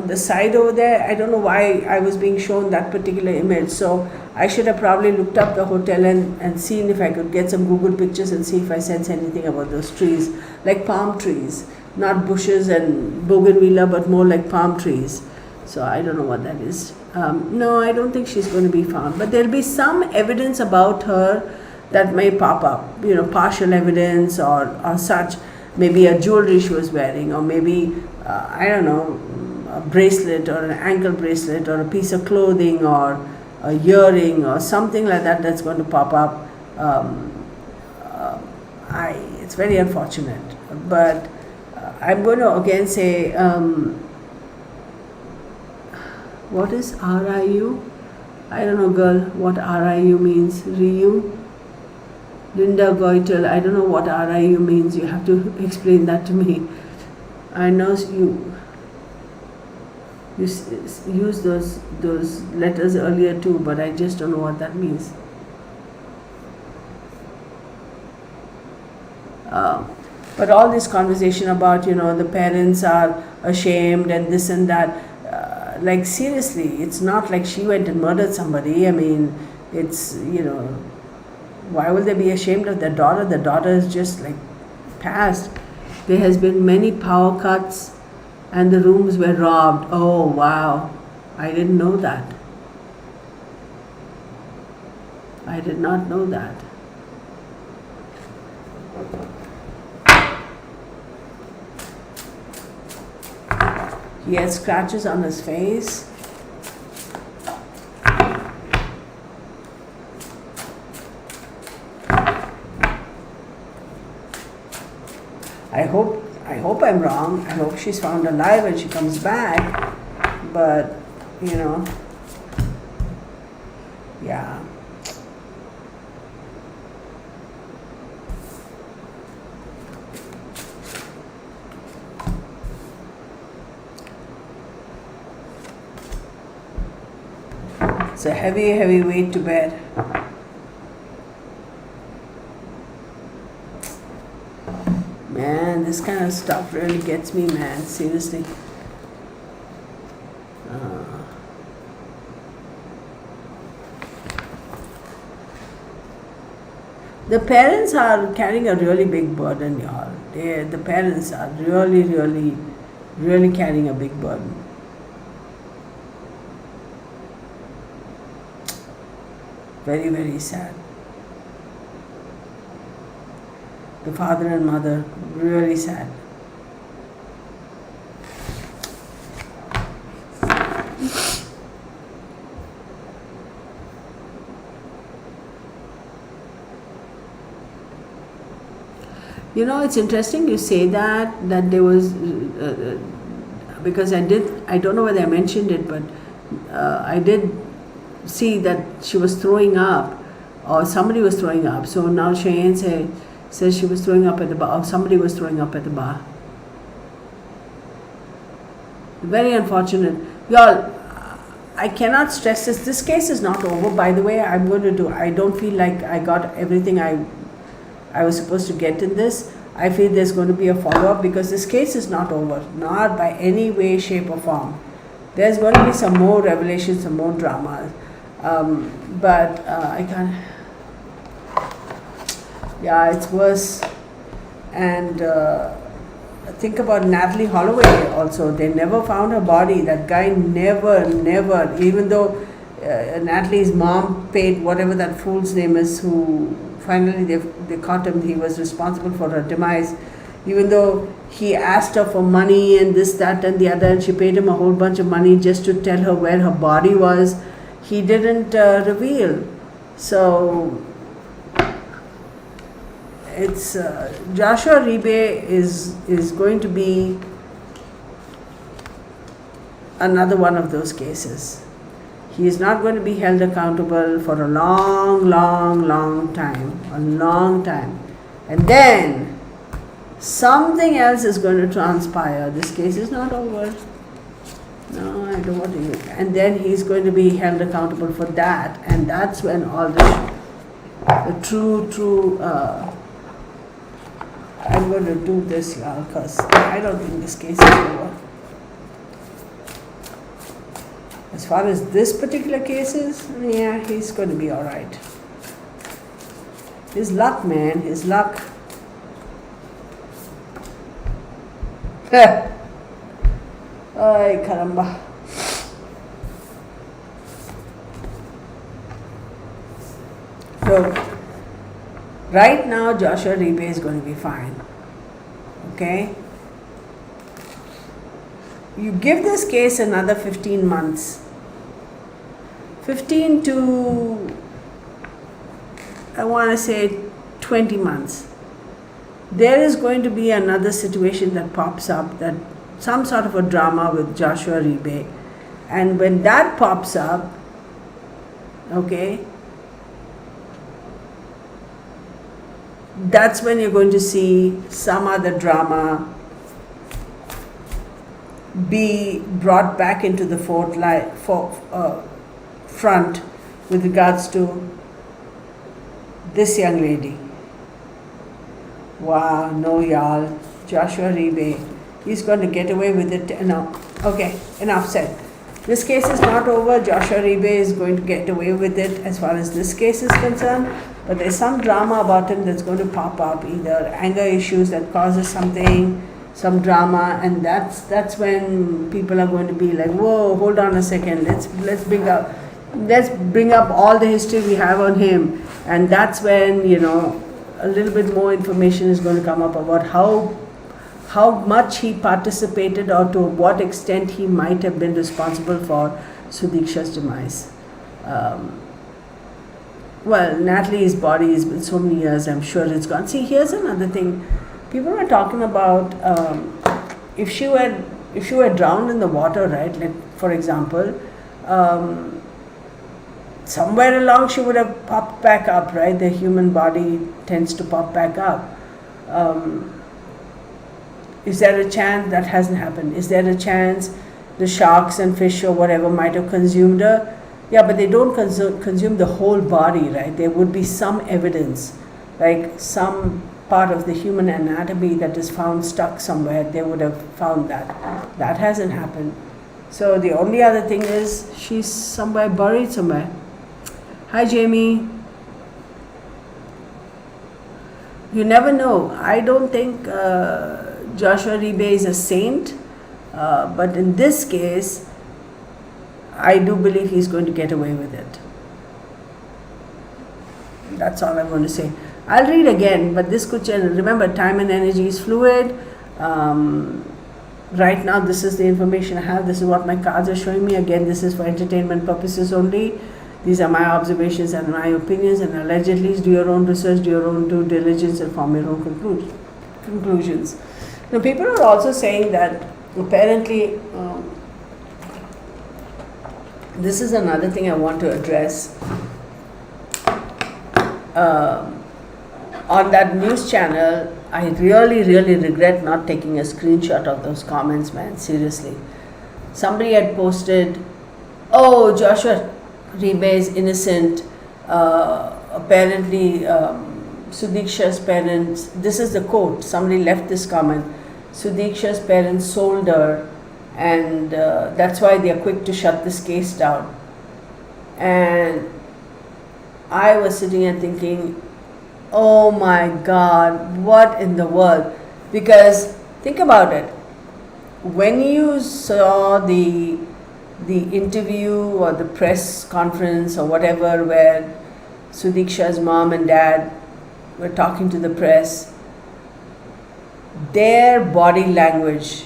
[SPEAKER 1] the side over there. I don't know why I was being shown that particular image. So I should have probably looked up the hotel and seen if I could get some Google pictures and see if I sense anything about those trees, like palm trees. Not bushes and bougainvillea, but more like palm trees. So I don't know what that is. No, I don't think she's going to be found. But there'll be some evidence about her that may pop up. Partial evidence or such. Maybe a jewelry she was wearing, or maybe, I don't know, a bracelet or an ankle bracelet or a piece of clothing or a earring or something like that that's going to pop up. It's very unfortunate. But I'm going to again say, what is RIU? I don't know, girl, what RIU means. Riu? Linda Goitel, I don't know what RIU means. You have to explain that to me. I know you used those letters earlier too, but I just don't know what that means. But all this conversation about, the parents are ashamed and this and that, like seriously, it's not like she went and murdered somebody. I mean, it's, why will they be ashamed of their daughter? The daughter is just like passed. There has been many power cuts and the rooms were robbed. Oh, wow. I didn't know that. I did not know that. He had scratches on his face. I hope I'm wrong. I hope she's found alive and she comes back. But, yeah. It's a heavy, heavy weight to bear. Man, this kind of stuff really gets me, man. Seriously. The parents are carrying a really big burden, y'all. The parents are really, really, really carrying a big burden. Very, very sad. The father and mother, really sad. You know, it's interesting you say that there was, because I don't know whether I mentioned it, but I did see that she was throwing up, or somebody was throwing up. So now Cheyenne says she was throwing up at the bar, or somebody was throwing up at the bar. Very unfortunate. Y'all, I cannot stress this. This case is not over, by the way. I don't feel like I got everything I was supposed to get in this. I feel there's going to be a follow-up because this case is not over, not by any way, shape or form. There's going to be some more revelations, some more drama. But I can't. Yeah, it's worse. And think about Natalie Holloway also. They never found her body. That guy never, even though Natalie's mom paid whatever that fool's name is, who finally they caught him. He was responsible for her demise. Even though he asked her for money and this, that and the other, and she paid him a whole bunch of money just to tell her where her body was, he didn't reveal. So it's Joshua Ribe is going to be another one of those cases. He is not going to be held accountable for a long time. And then something else is going to transpire. This case is not over. No, I don't want to. And then he's going to be held accountable for that. And that's when all the true I'm going to do this, y'all, because I don't think this case is over. As far as this particular case is, yeah, he's going to be all right. His luck, man, his luck. Ay, caramba. So, right now, Joshua Ribe is going to be fine. Okay? You give this case another 15 months. 15 to, I want to say 20 months. There is going to be another situation that pops up, that some sort of a drama with Joshua Ribe. And when that pops up, okay, that's when you're going to see some other drama be brought back into the front with regards to this young lady. Wow, no, y'all. Joshua Ribe, he's going to get away with it. No, okay, enough said. This case is not over. Joshua Ribe is going to get away with it as far as this case is concerned. But there's some drama about him that's going to pop up, either anger issues that causes something, some drama, and that's when people are going to be like, whoa, hold on a second, let's bring up all the history we have on him. And that's when, you know, a little bit more information is going to come up about how much he participated, or to what extent he might have been responsible for Sudiksha's demise. Well, Natalie's body has been so many years, I'm sure it's gone. See, here's another thing. People were talking about if she were drowned in the water, right? Like, for example, somewhere along she would have popped back up, right? The human body tends to pop back up. Is there a chance that hasn't happened? Is there a chance the sharks and fish or whatever might have consumed her? Yeah, but they don't consume the whole body, right? There would be some evidence, like some part of the human anatomy that is found stuck somewhere. They would have found that. That hasn't happened. So the only other thing is she's somewhere buried somewhere. Hi, Jamie. You never know. I don't think Joshua Ribe is a saint, but in this case, I do believe he's going to get away with it. That's all I'm going to say. I'll read again, but this could change. Remember, time and energy is fluid. Right now, this is the information I have. This is what my cards are showing me. Again, this is for entertainment purposes only. These are my observations and my opinions, and allegedly do your own research, do your own due diligence, and form your own conclusions. Now, people are also saying that apparently, this is another thing I want to address. On that news channel, I really regret not taking a screenshot of those comments, man. Seriously. Somebody had posted, oh, Joshua Ribe is innocent. Apparently, Sudiksha's parents, this is the quote, somebody left this comment, Sudiksha's parents sold her, and that's why they are quick to shut this case down. And I was sitting and thinking, oh my God, what in the world? Because think about it. When you saw the interview or the press conference or whatever where Sudiksha's mom and dad were talking to the press, their body language,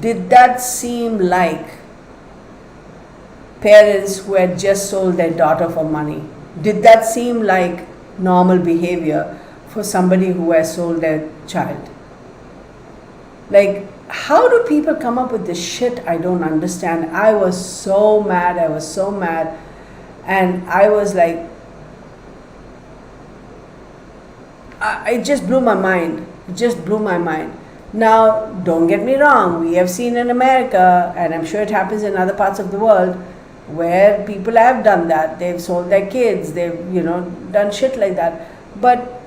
[SPEAKER 1] did that seem like parents who had just sold their daughter for money? Did that seem like normal behavior for somebody who has sold their child? Like, how do people come up with this shit? I don't understand. I was so mad. And I was like, it just blew my mind. Now, don't get me wrong. We have seen in America, and I'm sure it happens in other parts of the world, where people have done that. They've sold their kids. They've, done shit like that. But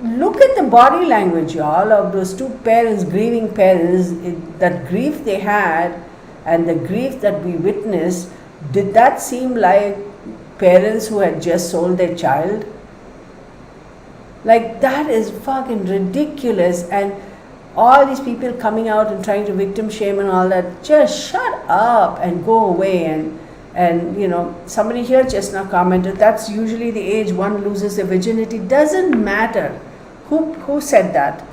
[SPEAKER 1] look at the body language, y'all, of those two parents, grieving parents, that grief they had and the grief that we witnessed. Did that seem like parents who had just sold their child? Like, that is fucking ridiculous. And all these people coming out and trying to victim shame and all that, just shut up and go away. And somebody here just now commented, that's usually the age one loses their virginity. Doesn't matter. Who said that?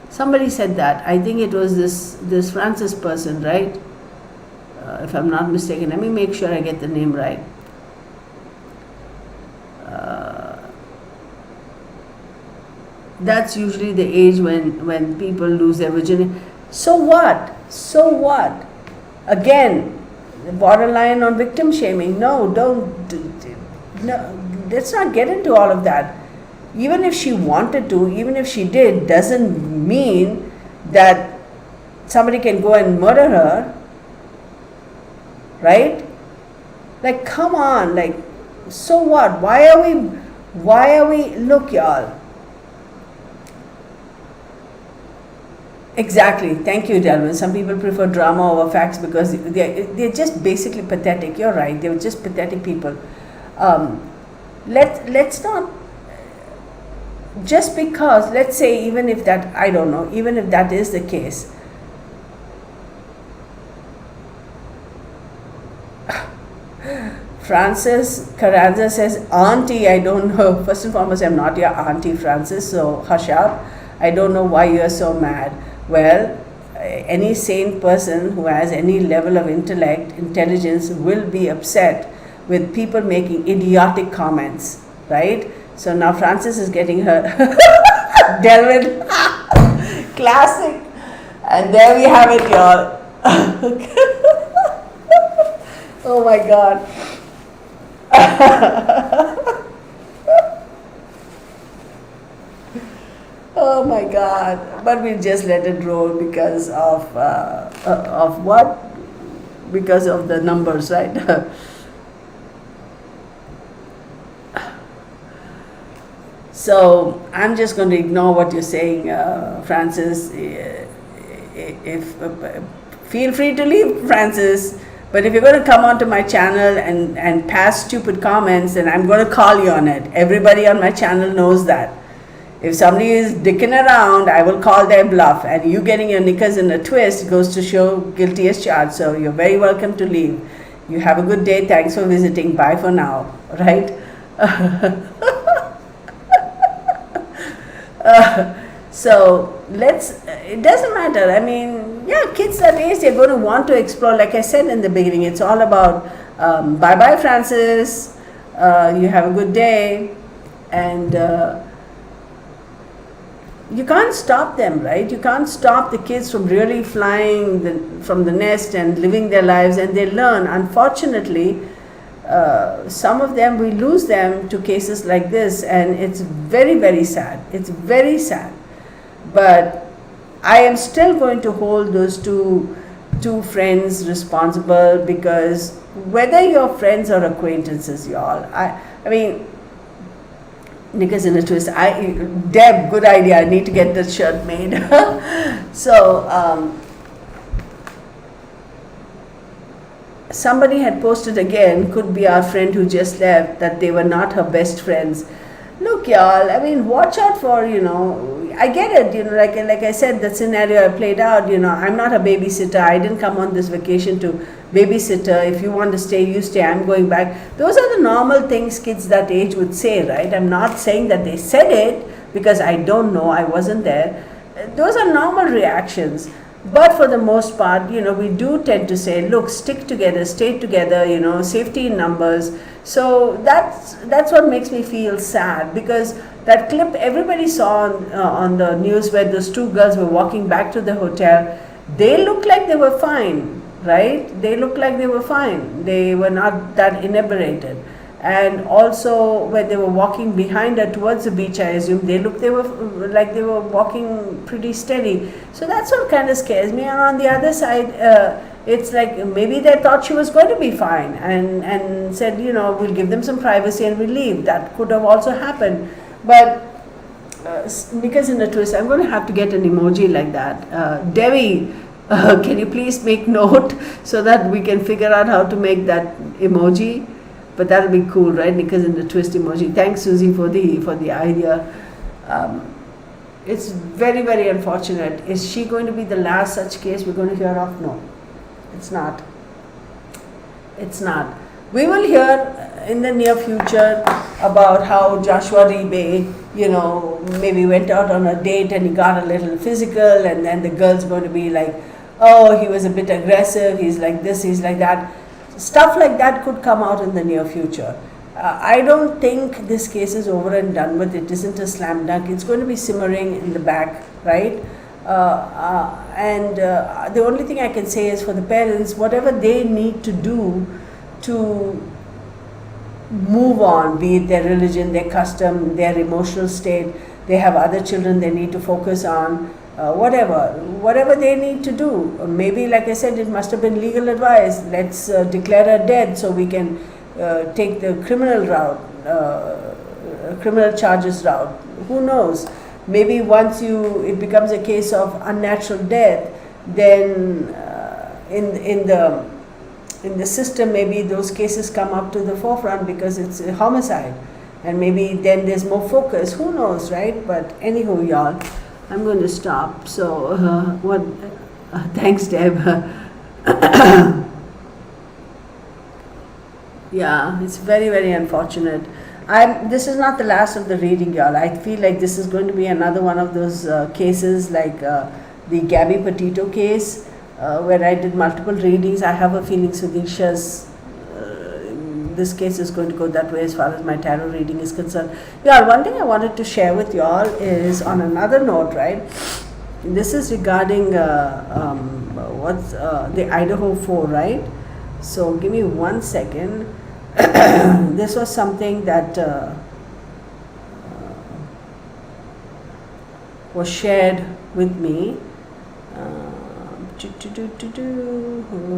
[SPEAKER 1] Somebody said that. I think it was this Francis person, right? If I'm not mistaken. Let me make sure I get the name right. That's usually the age when people lose their virginity. So what? Again, borderline on victim shaming. No, let's not get into all of that. Even if she wanted to, even if she did, doesn't mean that somebody can go and murder her, right? Like, come on, like, so what? Why are we, look, y'all. Exactly. Thank you, Delvin. Some people prefer drama over facts because they're just basically pathetic. You're right. They're just pathetic people. Let's not, just because, let's say, even if that, I don't know, even if that is the case, Francis Carranza says, Auntie, I don't know. First and foremost, I'm not your Auntie, Francis, so hush up. I don't know why you're so mad. Well, any sane person who has any level of intelligence will be upset with people making idiotic comments, right? So now Francis is getting her Delvin. Classic. And there we have it, y'all. Oh my God. Oh my God. But we'll just let it roll because of what? Because of the numbers, right? So I'm just going to ignore what you're saying, Francis. If feel free to leave, Francis. But if you're going to come onto my channel and pass stupid comments, then I'm going to call you on it. Everybody on my channel knows that. If somebody is dicking around, I will call their bluff. And you getting your knickers in a twist goes to show guilty as charged. So you're very welcome to leave. You have a good day. Thanks for visiting. Bye for now. Right? So it doesn't matter. I mean, yeah, kids that age, they're going to want to explore. Like I said in the beginning, it's all about bye-bye, Francis. You have a good day. And you can't stop them, right? You can't stop the kids from really flying from the nest and living their lives, and they learn. Unfortunately, some of them, we lose them to cases like this, and it's very, very sad. It's very sad. But I am still going to hold those two friends responsible, because whether you're friends or acquaintances, y'all, I mean, knickers in a twist. Deb, good idea. I need to get this shirt made. So, somebody had posted again, could be our friend who just left, that they were not her best friends. Look, y'all, I mean, watch out for, I get it, like I said, the scenario I played out, I'm not a babysitter. I didn't come on this vacation to babysitter. If you want to stay, you stay. I'm going back. Those are the normal things kids that age would say, right? I'm not saying that they said it, because I don't know. I wasn't there. Those are normal reactions. But for the most part, we do tend to say, look, stick together, stay together, safety in numbers. So that's what makes me feel sad, because that clip everybody saw on the news where those two girls were walking back to the hotel, they looked like they were fine, right? They looked like they were fine. They were not that inebriated. And also when they were walking behind her towards the beach, I assume, they were like they were walking pretty steady. So that's what kind of scares me. And on the other side, it's like maybe they thought she was going to be fine and said, we'll give them some privacy and we'll leave. That could have also happened. But knickers in a twist, I'm going to have to get an emoji like that. Devi, can you please make note so that we can figure out how to make that emoji? But that'll be cool, right? Knickers in the twist emoji. Thanks, Susie, for the idea. It's very, very unfortunate. Is she going to be the last such case we're going to hear of? No, it's not. It's not. We will hear in the near future about how Joshua Rebe, maybe went out on a date and he got a little physical, and then the girl's going to be like, oh, he was a bit aggressive, he's like this, he's like that. Stuff like that could come out in the near future. I don't think this case is over and done with. It isn't a slam dunk. It's going to be simmering in the back, right? And the only thing I can say is, for the parents, whatever they need to do to move on, be it their religion, their custom, their emotional state, they have other children they need to focus on, whatever they need to do. Maybe, like I said, it must have been legal advice. Let's declare her dead so we can take the criminal route, criminal charges route. Who knows? Maybe once it becomes a case of unnatural death, then in the system, maybe those cases come up to the forefront because it's a homicide, and maybe then there's more focus. Who knows, right? But anywho, y'all, I'm going to stop. So thanks, Deb. Yeah, it's very, very unfortunate. This is not the last of the reading, y'all. I feel like this is going to be another one of those cases like the Gabby Petito case, where I did multiple readings. I have a feeling Sudiksha's this case is going to go that way as far as my tarot reading is concerned. Yeah, one thing I wanted to share with y'all is on another note, right? This is regarding the Idaho 4, right? So give me 1 second. This was something that was shared with me.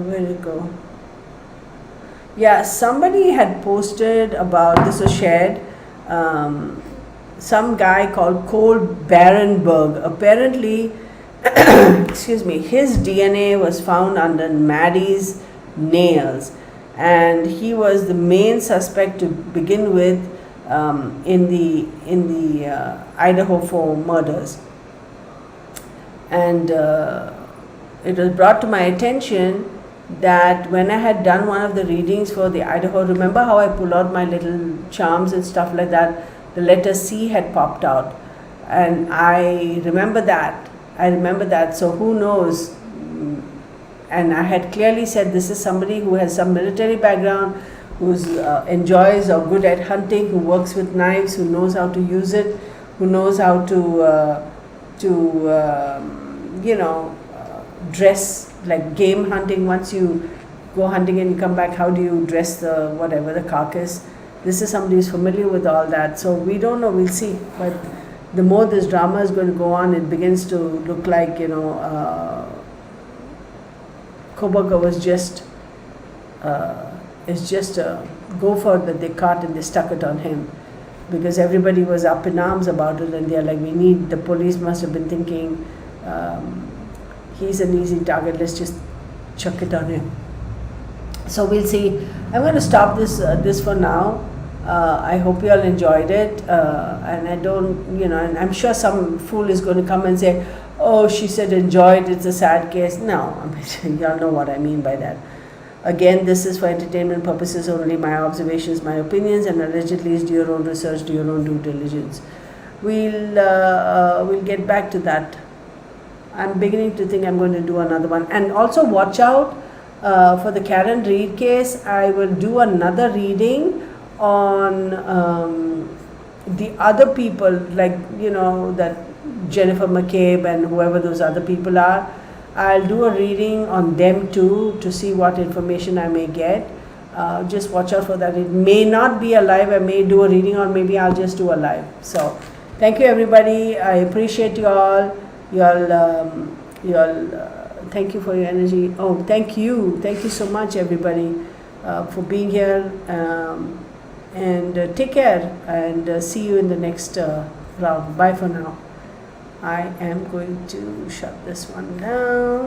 [SPEAKER 1] Where did it go? Yeah, somebody had posted about, this was shared, some guy called Cole Barenberg. Apparently, excuse me, his DNA was found under Maddie's nails, and he was the main suspect to begin with in the Idaho 4 murders. And it was brought to my attention that when I had done one of the readings for the Idaho, remember how I pull out my little charms and stuff like that? The letter C had popped out, and I remember that. So who knows? And I had clearly said this is somebody who has some military background, who enjoys or good at hunting, who works with knives, who knows how to use it, who knows how to dress, like game hunting. Once you go hunting and you come back, how do you dress the carcass? This is somebody who's familiar with all that. So we don't know, we'll see. But the more this drama is going to go on, it begins to look like, Koberger was just a gopher that they caught and they stuck it on him, because everybody was up in arms about it, and they're like, the police must have been thinking, he's an easy target, let's just chuck it on him. So we'll see. I'm going to stop this for now. I hope you all enjoyed it, and I don't, and I'm sure some fool is going to come and say, oh, she said enjoyed, it's a sad case. No, y'all know what I mean by that. Again, this is for entertainment purposes only, my observations, my opinions, and allegedly is do your own research, do your own due diligence. We'll get back to that. I'm beginning to think I'm going to do another one. And also watch out for the Karen Reed case. I will do another reading on the other people, like, that Jennifer McCabe and whoever those other people are. I'll do a reading on them too, to see what information I may get. Just watch out for that. It may not be a live. I may do a reading, or maybe I'll just do a live. So thank you, everybody. I appreciate you all. Thank you for your energy. Oh, thank you so much, everybody, for being here, and take care, and see you in the next round. Bye for now. I am going to shut this one down.